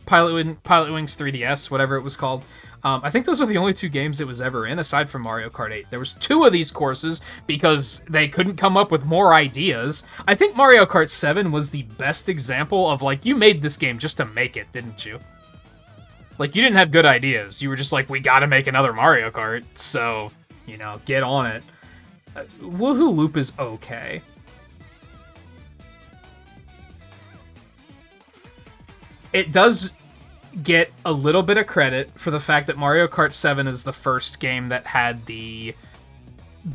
Pilot Wings 3DS, whatever it was called. I think those are the only 2 games it was ever in, aside from Mario Kart 8. There was 2 of these courses because they couldn't come up with more ideas. I think Mario Kart 7 was the best example of, like, you made this game just to make it, didn't you? Like, you didn't have good ideas. You were just like, we gotta make another Mario Kart, so, you know, get on it. Woohoo Loop is okay. It does get a little bit of credit for the fact that Mario Kart 7 is the first game that had the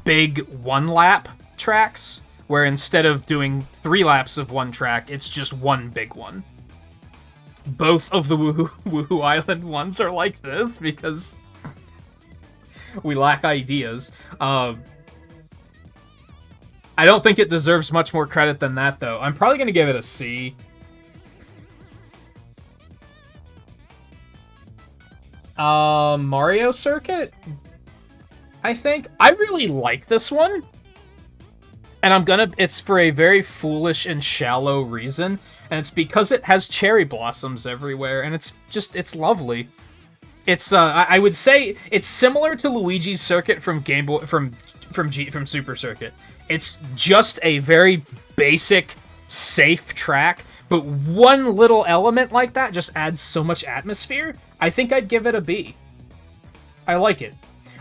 big 1-lap tracks, where instead of doing 3 laps of one track, it's just one big one. Both of the Woohoo Island ones are like this, because we lack ideas. I don't think it deserves much more credit than that, though. I'm probably going to give it a C. Mario Circuit? I think. I really like this one. And it's for a very foolish and shallow reason. And it's because it has cherry blossoms everywhere. And it's lovely. It's, I would say, it's similar to Luigi's Circuit from Game Boy, from Super Circuit. It's just a very basic, safe track. But one little element like that just adds so much atmosphere. I think I'd give it a B. I like it.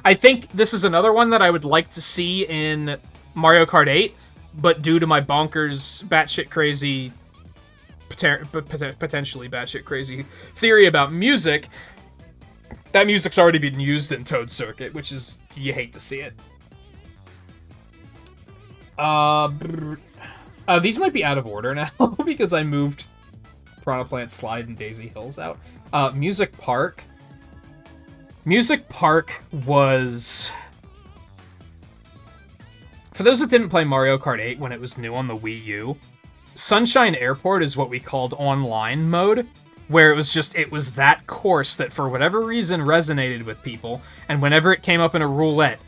I think this is another one that I would like to see in Mario Kart 8, but due to my bonkers, batshit crazy, potentially batshit crazy theory about music, that music's already been used in Toad Circuit, which is, you hate to see it. These might be out of order now, because I moved Piranha Plant Slide and Daisy Hills out. Music Park. Music Park was... For those that didn't play Mario Kart 8 when it was new on the Wii U, Sunshine Airport is what we called online mode, where it was that course that for whatever reason resonated with people, and whenever it came up in a roulette,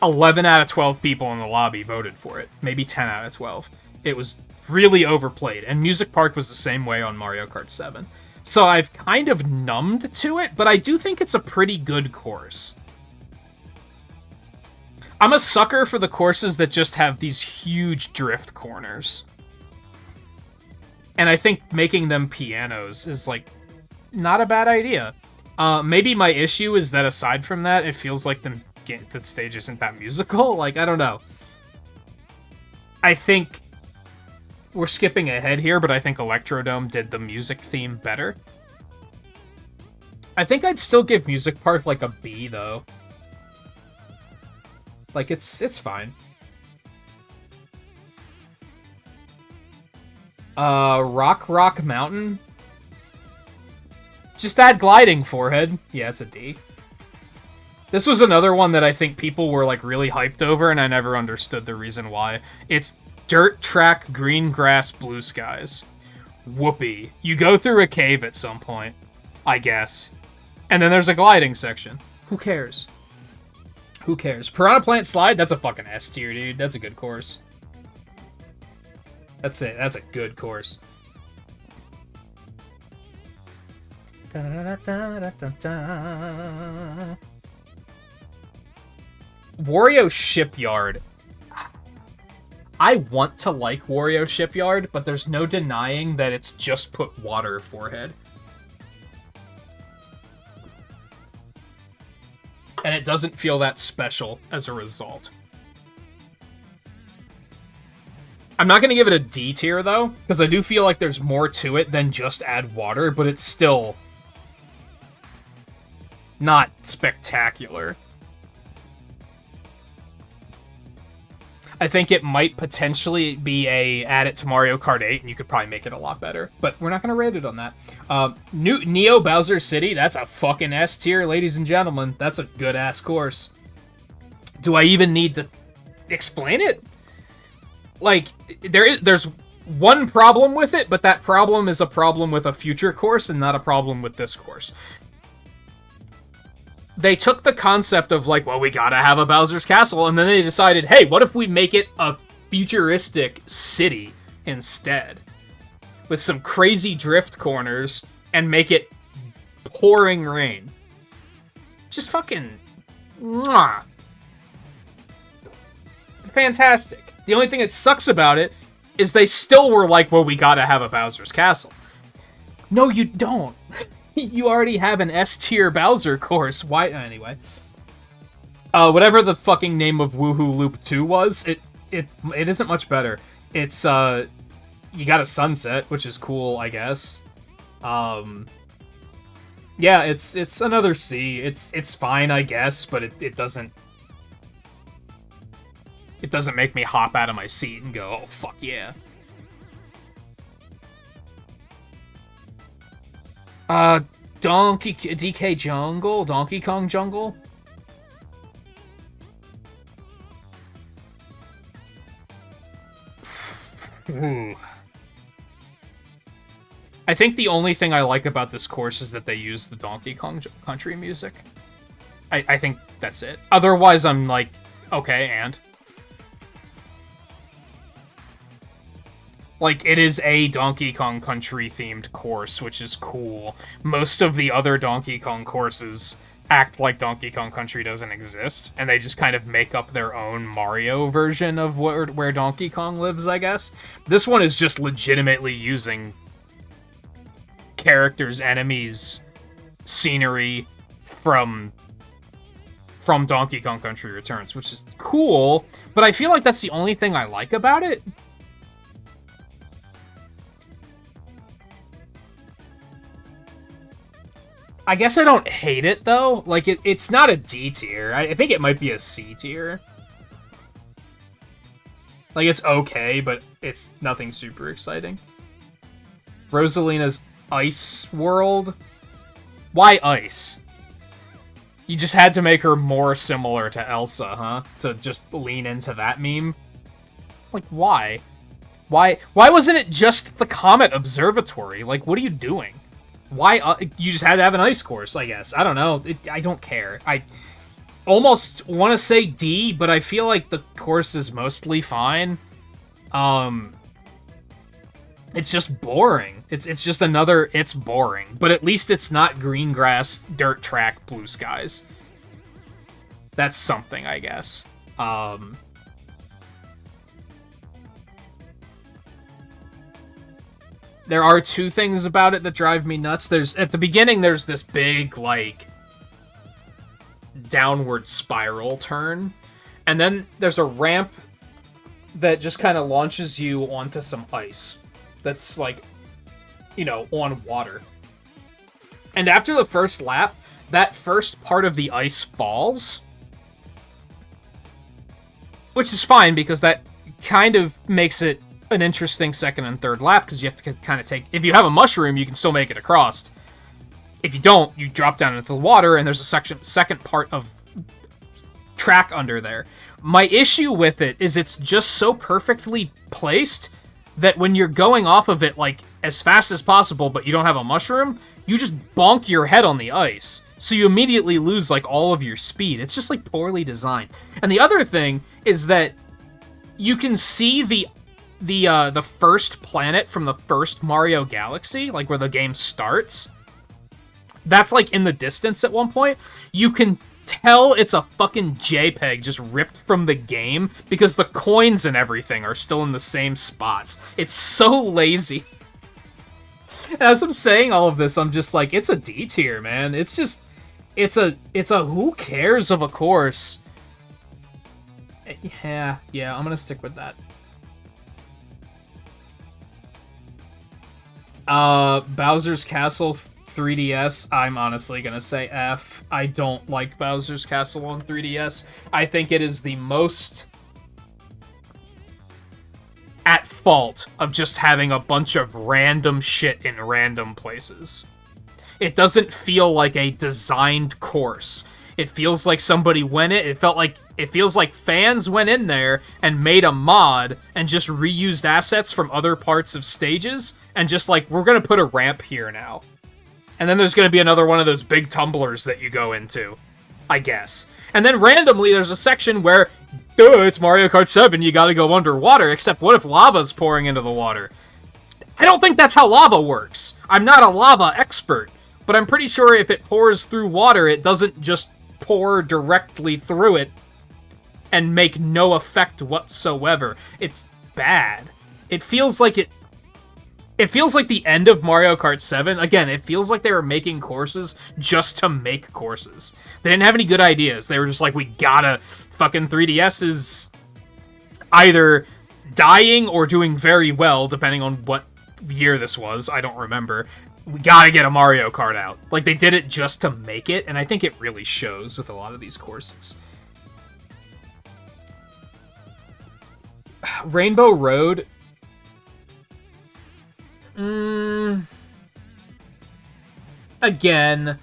11 out of 12 people in the lobby voted for it. Maybe 10 out of 12. It was really overplayed, and Music Park was the same way on Mario Kart 7. So I've kind of numbed to it, but I do think it's a pretty good course. I'm a sucker for the courses that just have these huge drift corners. And I think making them pianos is, like, not a bad idea. Maybe my issue is that aside from that, it feels like the stage isn't that musical. Like, I don't know. I think we're skipping ahead here, but I think Electrodome did the music theme better. I think I'd still give Music Park, like, a B, though. Like, it's fine. Rock Mountain? Just add gliding, forehead. Yeah, it's a D. This was another one that I think people were, like, really hyped over, and I never understood the reason why. It's dirt track, green grass, blue skies. Whoopee. You go through a cave at some point, I guess. And then there's a gliding section. Who cares? Who cares? Piranha Plant Slide? That's a fucking S tier, dude. That's a good course. That's it. That's a good course. Wario Shipyard. I want to like Wario Shipyard, but there's no denying that it's just put water forehead. And it doesn't feel that special as a result. I'm not going to give it a D tier, though, because I do feel like there's more to it than just add water, but it's still not spectacular. I think it might potentially be a add it to Mario Kart 8, and you could probably make it a lot better. But we're not going to rate it on that. Neo Bowser City, that's a fucking S tier, ladies and gentlemen. That's a good-ass course. Do I even need to explain it? Like, there's one problem with it, but that problem is a problem with a future course and not a problem with this course. They took the concept of, like, well, we gotta have a Bowser's Castle, and then they decided, hey, what if we make it a futuristic city instead? With some crazy drift corners, and make it pouring rain. Just fucking... mwah. Fantastic. The only thing that sucks about it is they still were like, well, we gotta have a Bowser's Castle. No, you don't. You already have an S-tier Bowser course. Why? Anyway. Whatever the fucking name of Woohoo Loop 2 was, it isn't much better. It's, you got a sunset, which is cool, I guess. Yeah, it's another C. It's fine, I guess, but it doesn't make me hop out of my seat and go, oh, fuck yeah. DK Jungle? Donkey Kong Jungle? Ooh. I think the only thing I like about this course is that they use the Donkey Kong Country music. I think that's it. Otherwise, I'm like, okay, and? Like, it is a Donkey Kong Country-themed course, which is cool. Most of the other Donkey Kong courses act like Donkey Kong Country doesn't exist, and they just kind of make up their own Mario version of where Donkey Kong lives, I guess. This one is just legitimately using characters, enemies, scenery from Donkey Kong Country Returns, which is cool, but I feel like that's the only thing I like about it. I guess I don't hate it, though. Like, it's not a D tier. I think it might be a C tier. Like, it's okay, but it's nothing super exciting. Rosalina's Ice World? Why Ice? You just had to make her more similar to Elsa, huh? To just lean into that meme? Like, why? Why wasn't it just the Comet Observatory? Like, what are you doing? Why? You just had to have an ice course, I guess. I don't know. I don't care. I almost want to say D, but I feel like the course is mostly fine. It's just boring. It's just another, it's boring. But at least it's not green grass, dirt track, blue skies. That's something, I guess. There are two things about it that drive me nuts. At the beginning, there's this big, like, downward spiral turn. And then there's a ramp that just kind of launches you onto some ice. That's, like, you know, on water. And after the first lap, that first part of the ice falls. Which is fine, because that kind of makes it an interesting second and third lap, because you have to kind of take... If you have a mushroom, you can still make it across. If you don't, you drop down into the water, and there's a second part of track under there. My issue with it is it's just so perfectly placed that when you're going off of it, like, as fast as possible, but you don't have a mushroom, you just bonk your head on the ice. So you immediately lose, like, all of your speed. It's just, like, poorly designed. And the other thing is that you can see the first planet from the first Mario Galaxy, like where the game starts. That's like in the distance at one point. You can tell it's a fucking JPEG just ripped from the game because the coins and everything are still in the same spots. It's so lazy. As I'm saying all of this, I'm just like, it's a D tier, man. It's just, it's a who cares of a course. Yeah, I'm gonna stick with that. Bowser's Castle 3DS, I'm honestly gonna say F. I don't like Bowser's Castle on 3DS. I think it is the most at fault of just having a bunch of random shit in random places. It doesn't feel like a designed course. It feels like somebody went it. It feels like fans went in there and made a mod and just reused assets from other parts of stages and just like, we're gonna put a ramp here now. And then there's gonna be another one of those big tumblers that you go into, I guess. And then randomly there's a section where, duh, it's Mario Kart 7, you gotta go underwater, except what if lava's pouring into the water? I don't think that's how lava works. I'm not a lava expert, but I'm pretty sure if it pours through water, it doesn't just pour directly through it and make no effect whatsoever. It's bad. It feels like the end of Mario Kart 7. Again, it feels like they were making courses just to make courses. They didn't have any good ideas. They were just like, we gotta... Fucking 3DS is either dying or doing very well, depending on what year this was. I don't remember. We gotta get a Mario Kart out. Like, they did it just to make it, and I think it really shows with a lot of these courses. Rainbow Road... Again,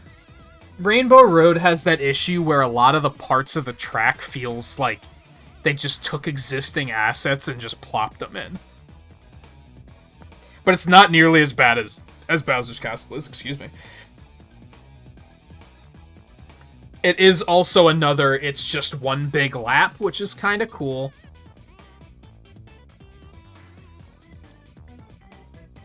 Rainbow Road has that issue where a lot of the parts of the track feels like they just took existing assets and just plopped them in. But it's not nearly as bad as Bowser's Castle is, excuse me. It is also another, it's just one big lap, which is kind of cool.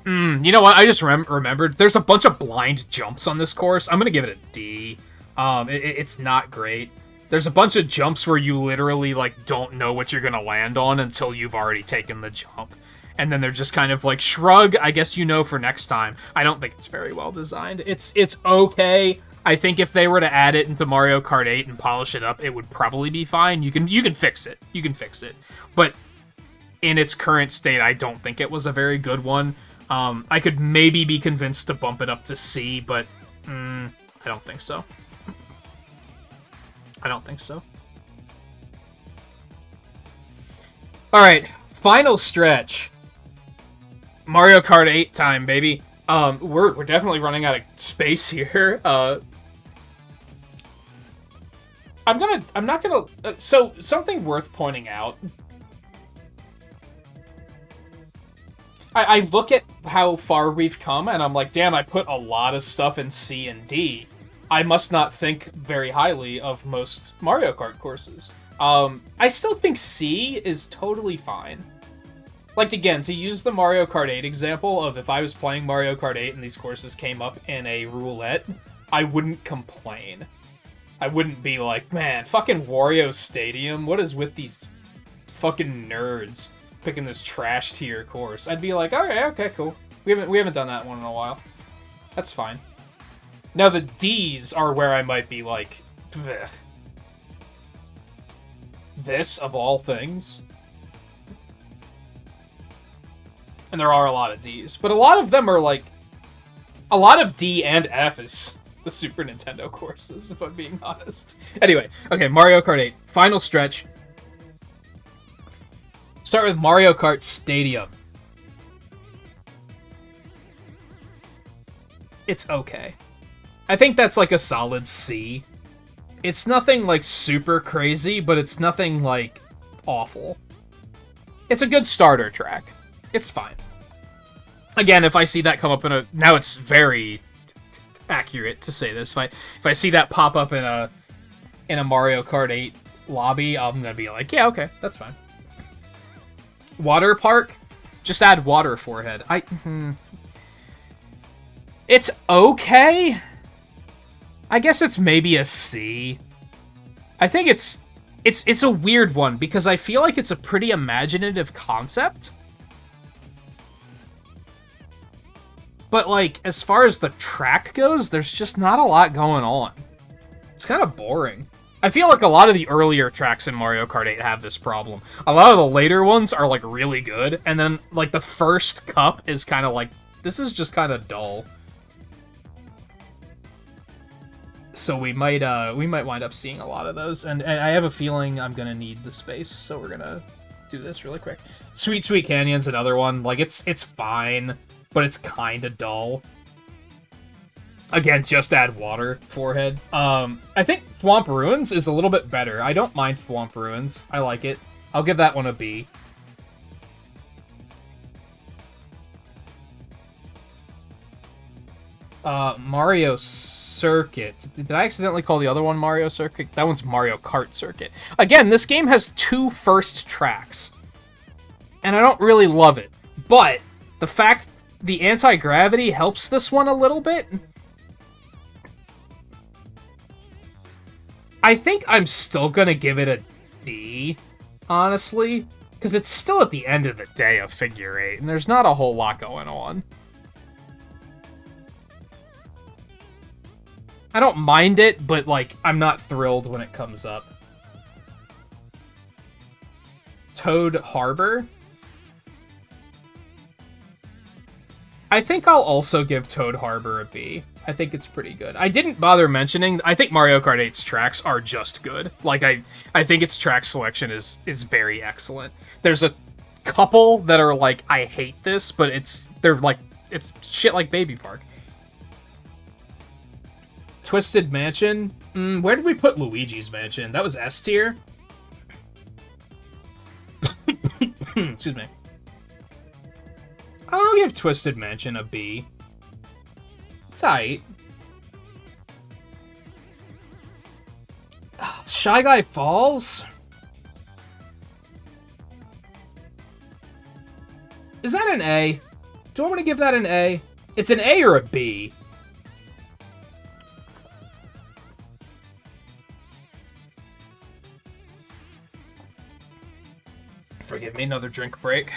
You know what? I just remembered. There's a bunch of blind jumps on this course. I'm going to give it a D. It's not great. There's a bunch of jumps where you literally, like, don't know what you're going to land on until you've already taken the jump. And then they're just kind of like, shrug, I guess you know for next time. I don't think it's very well designed. It's okay. I think if they were to add it into Mario Kart 8 and polish it up, it would probably be fine. You can fix it. You can fix it. But in its current state, I don't think it was a very good one. I could maybe be convinced to bump it up to C, but I don't think so. I don't think so. Alright, final stretch. Mario Kart 8 time, baby. We're definitely running out of space here. So, something worth pointing out. I look at how far we've come, and I'm like, damn, I put a lot of stuff in C and D. I must not think very highly of most Mario Kart courses. I still think C is totally fine. Like, again, to use the Mario Kart 8 example of if I was playing Mario Kart 8 and these courses came up in a roulette, I wouldn't complain. I wouldn't be like, man, fucking Wario Stadium, what is with these fucking nerds picking this trash tier course? I'd be like, alright, okay, cool. We haven't done that one in a while. That's fine. Now the D's are where I might be like, bleh. This, of all things? And there are a lot of D's. But a lot of them are like... A lot of D and F is the Super Nintendo courses, if I'm being honest. Anyway, okay, Mario Kart 8. Final stretch. Start with Mario Kart Stadium. It's okay. I think that's like a solid C. It's nothing like super crazy, but it's nothing like awful. It's a good starter track. It's fine. Again, if I see that come up in a... Now it's very accurate to say this. If I see that pop up in a Mario Kart 8 lobby, I'm gonna be like, yeah, okay, that's fine. Water Park? Just add water forehead. It's okay. I guess it's maybe a C. I think it's a weird one because I feel like it's a pretty imaginative concept. But like as far as the track goes, there's just not a lot going on. It's kind of boring. I feel like a lot of the earlier tracks in Mario Kart 8 have this problem. A lot of the later ones are like really good, and then like the first cup is kind of like, this is just kind of dull. So we might wind up seeing a lot of those, and I have a feeling I'm gonna need the space, so we're gonna do this really quick. Sweet Sweet Canyon's another one. Like it's fine, but it's kind of dull. Again, just add water. Forehead. I think Thwomp Ruins is a little bit better. I don't mind Thwomp Ruins. I like it. I'll give that one a B. Mario Circuit. Did I accidentally call the other one Mario Circuit? That one's Mario Kart Circuit. Again, this game has 2 first tracks. And I don't really love it. But the fact the anti-gravity helps this one a little bit. I think I'm still gonna give it a D, honestly. Because it's still at the end of the day a figure 8, and there's not a whole lot going on. I don't mind it, but, like, I'm not thrilled when it comes up. Toad Harbor. I think I'll also give Toad Harbor a B. I think it's pretty good. I didn't bother mentioning, I think Mario Kart 8's tracks are just good. Like, I think its track selection is very excellent. There's a couple that are like, I hate this, but it's shit like Baby Park. Twisted Mansion. Where did we put Luigi's Mansion? That was S tier? Excuse me. I'll give Twisted Mansion a B. It's aight. Shy Guy Falls? Is that an A? Do I want to give that an A? It's an A or a B? Forgive me, another drink break.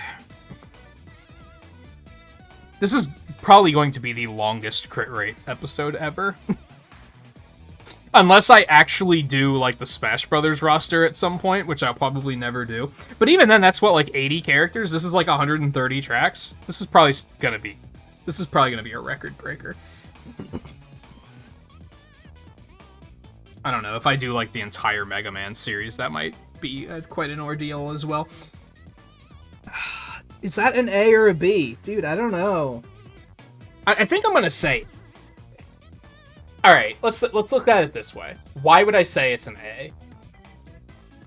This is probably going to be the longest crit rate episode ever. Unless I actually do, like, the Smash Brothers roster at some point, which I'll probably never do. But even then, that's what, like, 80 characters? This is, like, 130 tracks? This is probably gonna be a record breaker. I don't know, if I do, like, the entire Mega Man series, that might be quite an ordeal as well. Is that an A or a B? Dude, I don't know. I think I'm gonna say... Alright, let's look at it this way. Why would I say it's an A?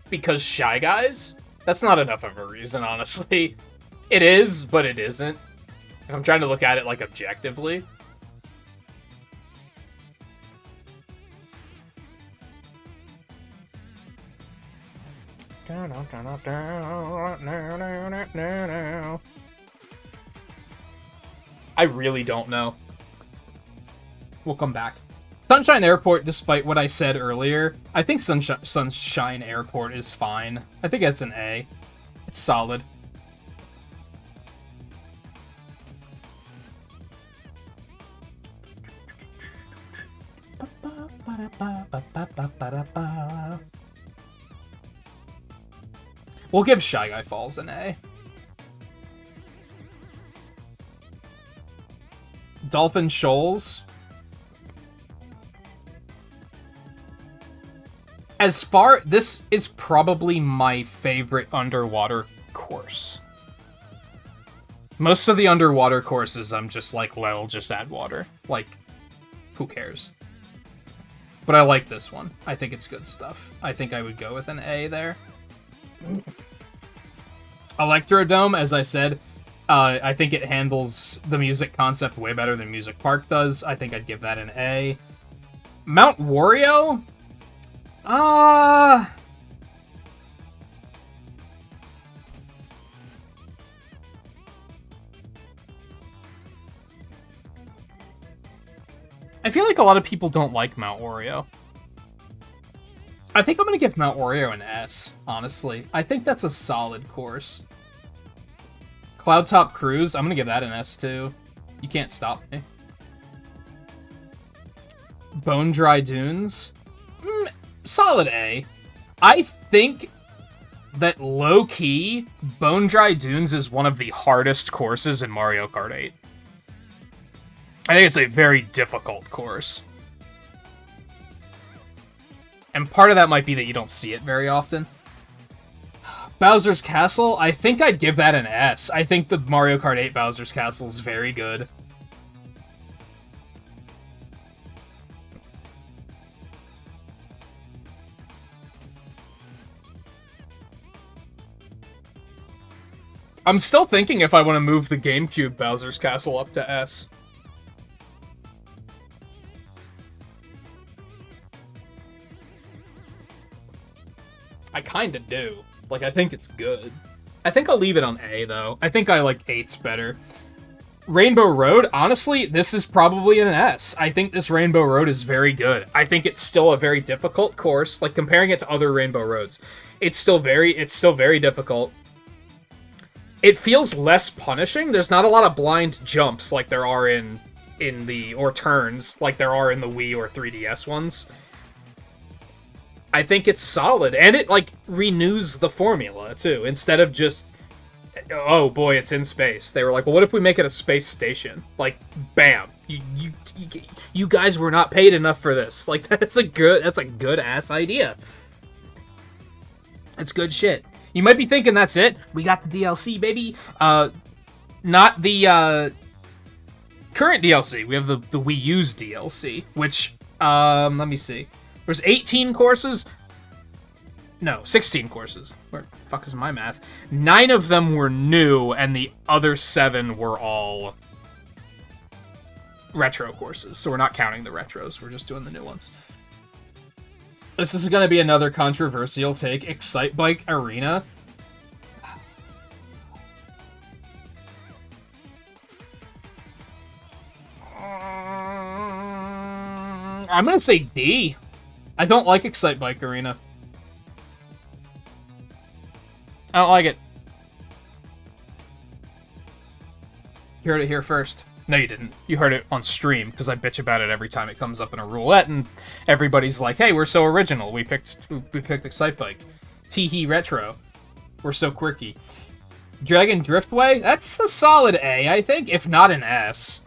Because Shy Guys? That's not enough of a reason, honestly. It is, but it isn't. I'm trying to look at it, like, objectively. I really don't know. We'll come back. Sunshine Airport, despite what I said earlier, I think Sunshine Airport is fine. I think it's an A. It's solid. We'll give Shy Guy Falls an A. Dolphin Shoals. This is probably my favorite underwater course. Most of the underwater courses, I'm just like, well, just add water. Like, who cares? But I like this one. I think it's good stuff. I think I would go with an A there. Electrodome, as I said, I think it handles the music concept way better than Music Park does. I think I'd give that an A. Mount Wario? I feel like a lot of people don't like Mount Wario. I think I'm going to give Mount Wario an S, honestly. I think that's a solid course. Cloud Top Cruise, I'm going to give that an S too. You can't stop me. Bone Dry Dunes, solid A. I think that low-key, Bone Dry Dunes is one of the hardest courses in Mario Kart 8. I think it's a very difficult course. And part of that might be that you don't see it very often. Bowser's Castle, I think I'd give that an S. I think the Mario Kart 8 Bowser's Castle is very good. I'm still thinking if I want to move the GameCube Bowser's Castle up to S. I kinda do. Like, I think it's good. I think I'll leave it on A, though. I think I like 8's better. Rainbow Road, honestly, this is probably an S. I think this Rainbow Road is very good. I think it's still a very difficult course. Like, comparing it to other Rainbow Roads, it's still very difficult. It feels less punishing. There's not a lot of blind jumps like there are in the, or turns like there are in the Wii or 3DS ones. I think it's solid, and it, like, renews the formula, too. Instead of just, oh boy, it's in space. They were like, well, what if we make it a space station? Like, bam. You guys were not paid enough for this. Like, that's a good-ass idea. It's good shit. You might be thinking that's it. We got the DLC, baby. Not the, current DLC. We have the Wii U's DLC, which, let me see. There's 18 courses. No, 16 courses. Where the fuck is my math? 9 of them were new, and the other 7 were all retro courses. So we're not counting the retros. We're just doing the new ones. This is going to be another controversial take. Excitebike Arena. I'm going to say D. I don't like Excitebike Arena. I don't like it. You heard it here first. No, you didn't. You heard it on stream, because I bitch about it every time it comes up in a roulette, and everybody's like, hey, we're so original. We picked Excitebike. Teehee Retro. We're so quirky. Dragon Driftway? That's a solid A, I think, if not an S.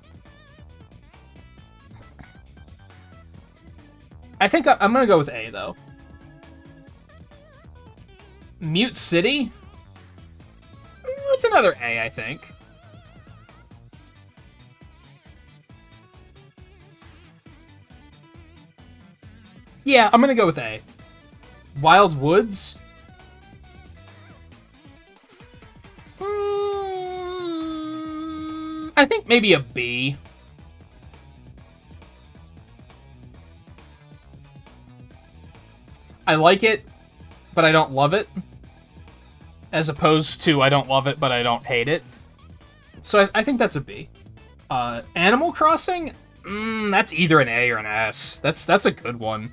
I think I'm gonna go with A, though. Mute City? It's another A, I think. Yeah, I'm gonna go with A. Wild Woods? I think maybe a B. I like it, but I don't love it. As opposed to I don't love it, but I don't hate it. So I think that's a B. Animal Crossing? That's either an A or an S. That's a good one.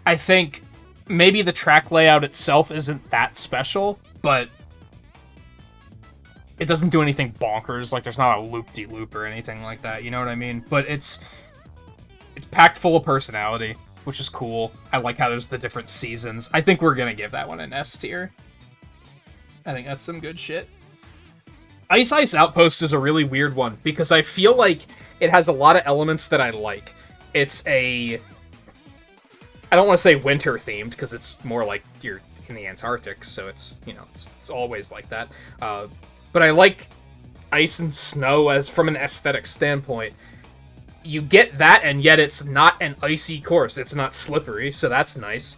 I think maybe the track layout itself isn't that special, but it doesn't do anything bonkers. Like, there's not a loop-de-loop or anything like that, you know what I mean? But it's packed full of personality, which is cool. I like how there's the different seasons. I think we're gonna give that one an S tier. I think that's some good shit. Ice Outpost is a really weird one, because I feel like it has a lot of elements that I like. It's a... I don't want to say winter-themed, because it's more like you're in the Antarctic, so it's, you know, it's always like that. But I like ice and snow as from an aesthetic standpoint. You get that, and yet it's not an icy course. It's not slippery, so that's nice.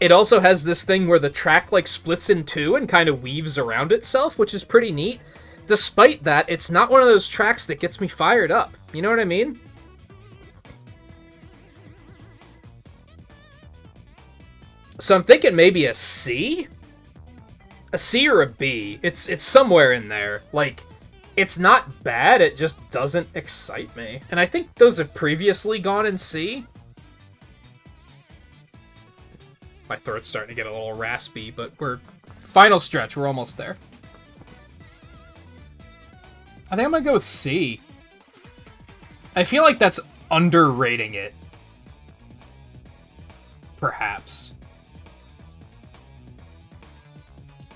It also has this thing where the track, like, splits in two and kind of weaves around itself, which is pretty neat. Despite that, it's not one of those tracks that gets me fired up. You know what I mean? So I'm thinking maybe a C? A C or a B. It's somewhere in there. Like, it's not bad, it just doesn't excite me. And I think those have previously gone in C. My throat's starting to get a little raspy, but we're... Final stretch, we're almost there. I think I'm gonna go with C. I feel like that's underrating it. Perhaps.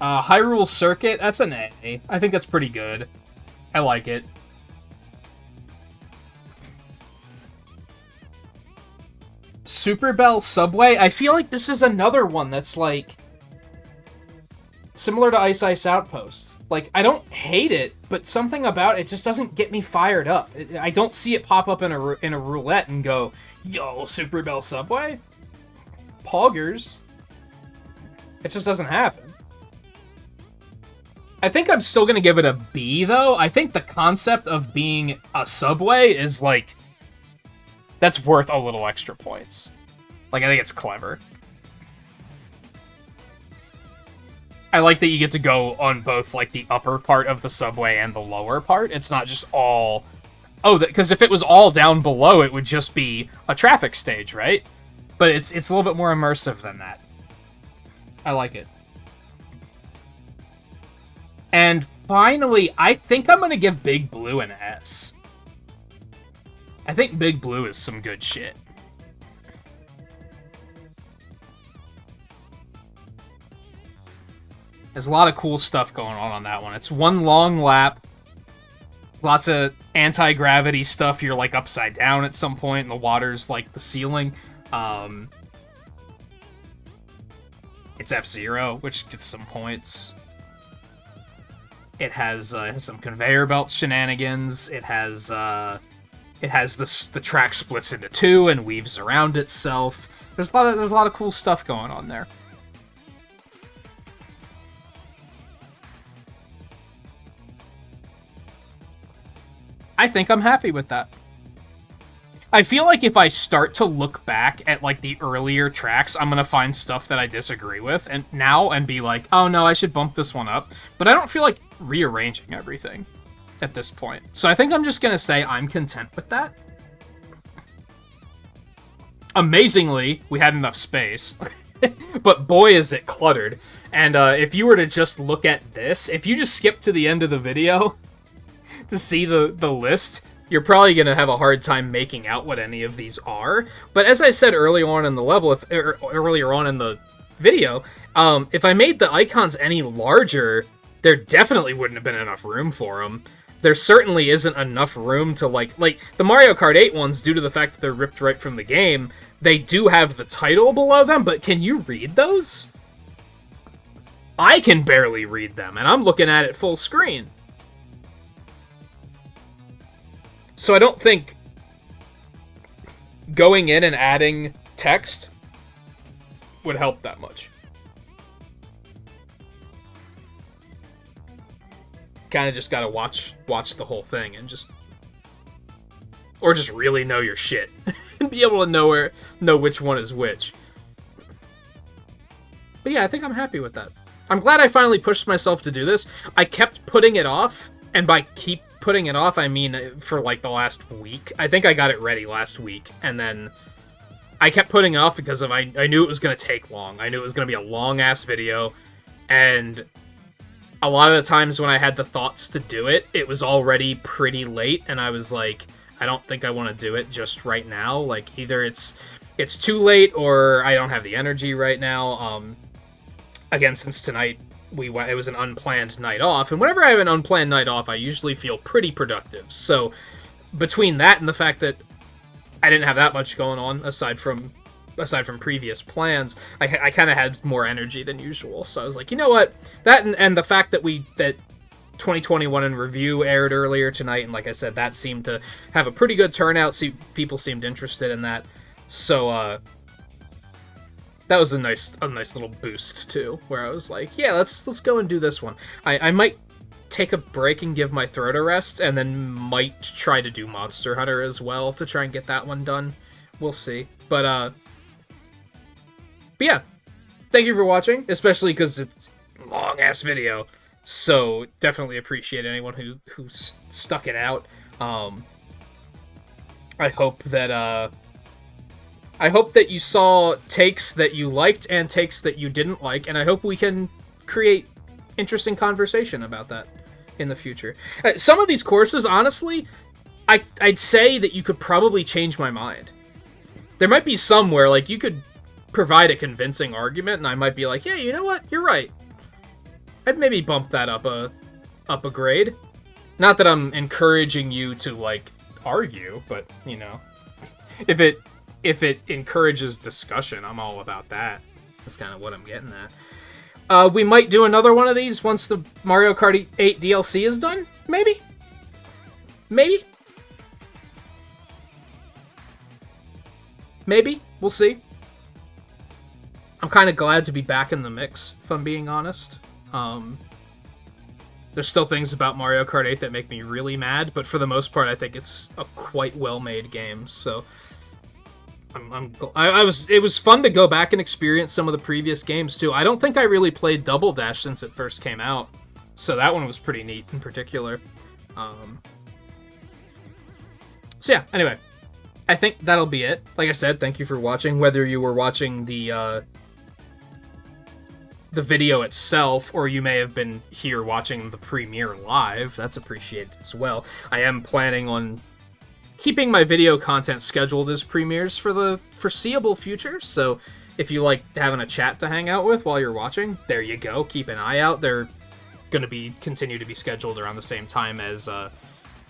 Hyrule Circuit, that's an A. I think that's pretty good. I like it. Super Bell Subway, I feel like this is another one that's, like, similar to Ice Outpost. Like, I don't hate it, but something about it just doesn't get me fired up. I don't see it pop up in a roulette and go, yo, Super Bell Subway? Poggers. It just doesn't happen. I think I'm still gonna give it a B, though. I think the concept of being a subway is, like, that's worth a little extra points. Like, I think it's clever. I like that you get to go on both, like, the upper part of the subway and the lower part. It's not just all... Oh, because if it was all down below, it would just be a traffic stage, right? But it's a little bit more immersive than that. I like it. And finally, I think I'm going to give Big Blue an S. I think Big Blue is some good shit. There's a lot of cool stuff going on that one. It's one long lap. Lots of anti-gravity stuff. You're, like, upside down at some point, and the water's, like, the ceiling. It's F-Zero, which gets some points. It has some conveyor belt shenanigans. It has the track splits into two and weaves around itself. There's a lot of cool stuff going on there. I think I'm happy with that. I feel like if I start to look back at, like, the earlier tracks, I'm gonna find stuff that I disagree with and be like, oh no, I should bump this one up. But I don't feel like rearranging everything at this point. So I think I'm just gonna say I'm content with that. Amazingly, we had enough space. But boy, is it cluttered. And if you were to just look at this, if you just skip to the end of the video to see the list, you're probably going to have a hard time making out what any of these are. But as I said earlier on in the level, earlier on in the video, if I made the icons any larger, there definitely wouldn't have been enough room for them. There certainly isn't enough room to, like the Mario Kart 8 ones, due to the fact that they're ripped right from the game, they do have the title below them, but can you read those? I can barely read them, and I'm looking at it full screen. So I don't think going in and adding text would help that much. Kind of just gotta watch the whole thing and just really know your shit and be able to know which one is which. But yeah, I think I'm happy with that. I'm glad I finally pushed myself to do this. I kept putting it off, and by keep putting it off, I mean for, like, the last week. I think I got it ready last week, and then I kept putting it off because I knew it was going to take long. I knew it was going to be a long-ass video, and a lot of the times when I had the thoughts to do it, it was already pretty late, and I was like, I don't think I want to do it just right now. Like, either it's too late, or I don't have the energy right now. Again, since tonight, it was an unplanned night off, and whenever I have an unplanned night off, I usually feel pretty productive. So between that and the fact that I didn't have that much going on aside from previous plans, I kind of had more energy than usual. So I was like, you know what, that and the fact that 2021 in Review aired earlier tonight, and like I said, that seemed to have a pretty good turnout. People seemed interested in that, so that was a nice little boost too, where I was like, yeah, let's go and do this one. I might take a break and give my throat a rest, and then might try to do Monster Hunter as well to try and get that one done. We'll see. But yeah, thank you for watching, especially because it's a long-ass video. So definitely appreciate anyone who stuck it out. I hope that you saw takes that you liked and takes that you didn't like, and I hope we can create interesting conversation about that in the future. Some of these courses, honestly, I'd say that you could probably change my mind. There might be some where, like, you could provide a convincing argument, and I might be like, yeah, you know what, you're right. I'd maybe bump that up a grade. Not that I'm encouraging you to, like, argue, but, you know, if it encourages discussion, I'm all about that. That's kind of what I'm getting at. We might do another one of these once the Mario Kart 8 DLC is done. Maybe. Maybe. Maybe. We'll see. I'm kind of glad to be back in the mix, if I'm being honest. There's still things about Mario Kart 8 that make me really mad, but for the most part, I think it's a quite well-made game. So, it was fun to go back and experience some of the previous games too. I don't think I really played Double Dash since it first came out, so that one was pretty neat in particular. So yeah, anyway, I think that'll be it. Like I said, thank you for watching. Whether you were watching the video itself, or you may have been here watching the premiere live, that's appreciated as well. I am planning on keeping my video content scheduled as premieres for the foreseeable future, so if you like having a chat to hang out with while you're watching, there you go. Keep an eye out. They're going to continue to be scheduled around the same time as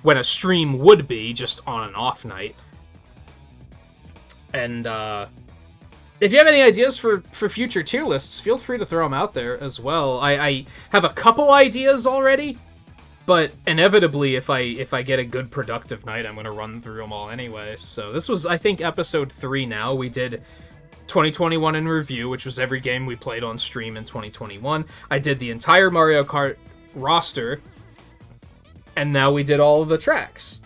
when a stream would be, just on an off night. And if you have any ideas for future tier lists, feel free to throw them out there as well. I have a couple ideas already, but inevitably, if I get a good productive night, I'm going to run through them all anyway. So this was, I think, episode 3 now. We did 2021 in review, which was every game we played on stream in 2021. I did the entire Mario Kart roster, and now we did all of the tracks.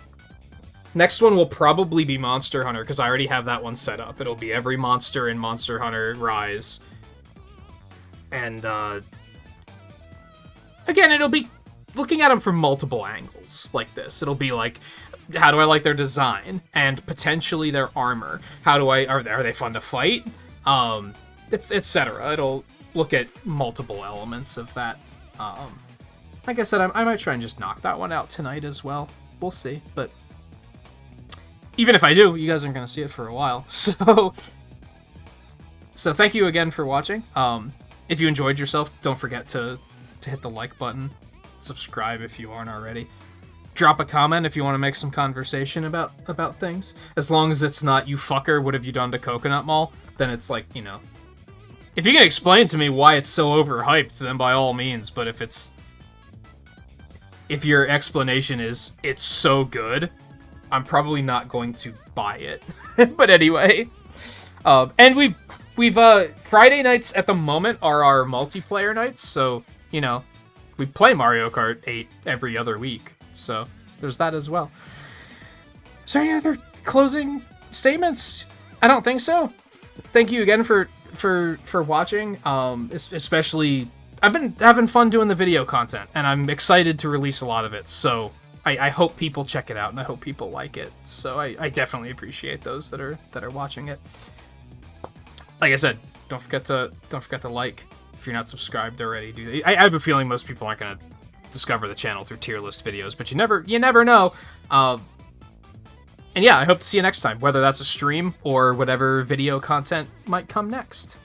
Next one will probably be Monster Hunter, because I already have that one set up. It'll be every monster in Monster Hunter Rise. And, again, it'll be looking at them from multiple angles, like this. It'll be like, how do I like their design? And potentially their armor. Are they fun to fight? Etc. It'll look at multiple elements of that. Like I said, I might try and just knock that one out tonight as well. We'll see, but even if I do, you guys aren't going to see it for a while. So thank you again for watching. If you enjoyed yourself, don't forget to hit the like button. Subscribe if you aren't already. Drop a comment if you want to make some conversation about things. As long as it's not, you fucker, what have you done to Coconut Mall? Then it's like, you know. If you can explain to me why it's so overhyped, then by all means. But if your explanation is, it's so good, I'm probably not going to buy it. But anyway. And we've Friday nights at the moment are our multiplayer nights, so, you know, we play Mario Kart 8 every other week. So there's that as well. So any other closing statements? I don't think so. Thank you again for watching. Especially, I've been having fun doing the video content, and I'm excited to release a lot of it. So I hope people check it out, and I hope people like it. So I definitely appreciate those that are watching it. Like I said, don't forget to like. If you're not subscribed already, do that. I have a feeling most people aren't going to discover the channel through tier list videos, but you never know. And yeah, I hope to see you next time, whether that's a stream or whatever video content might come next.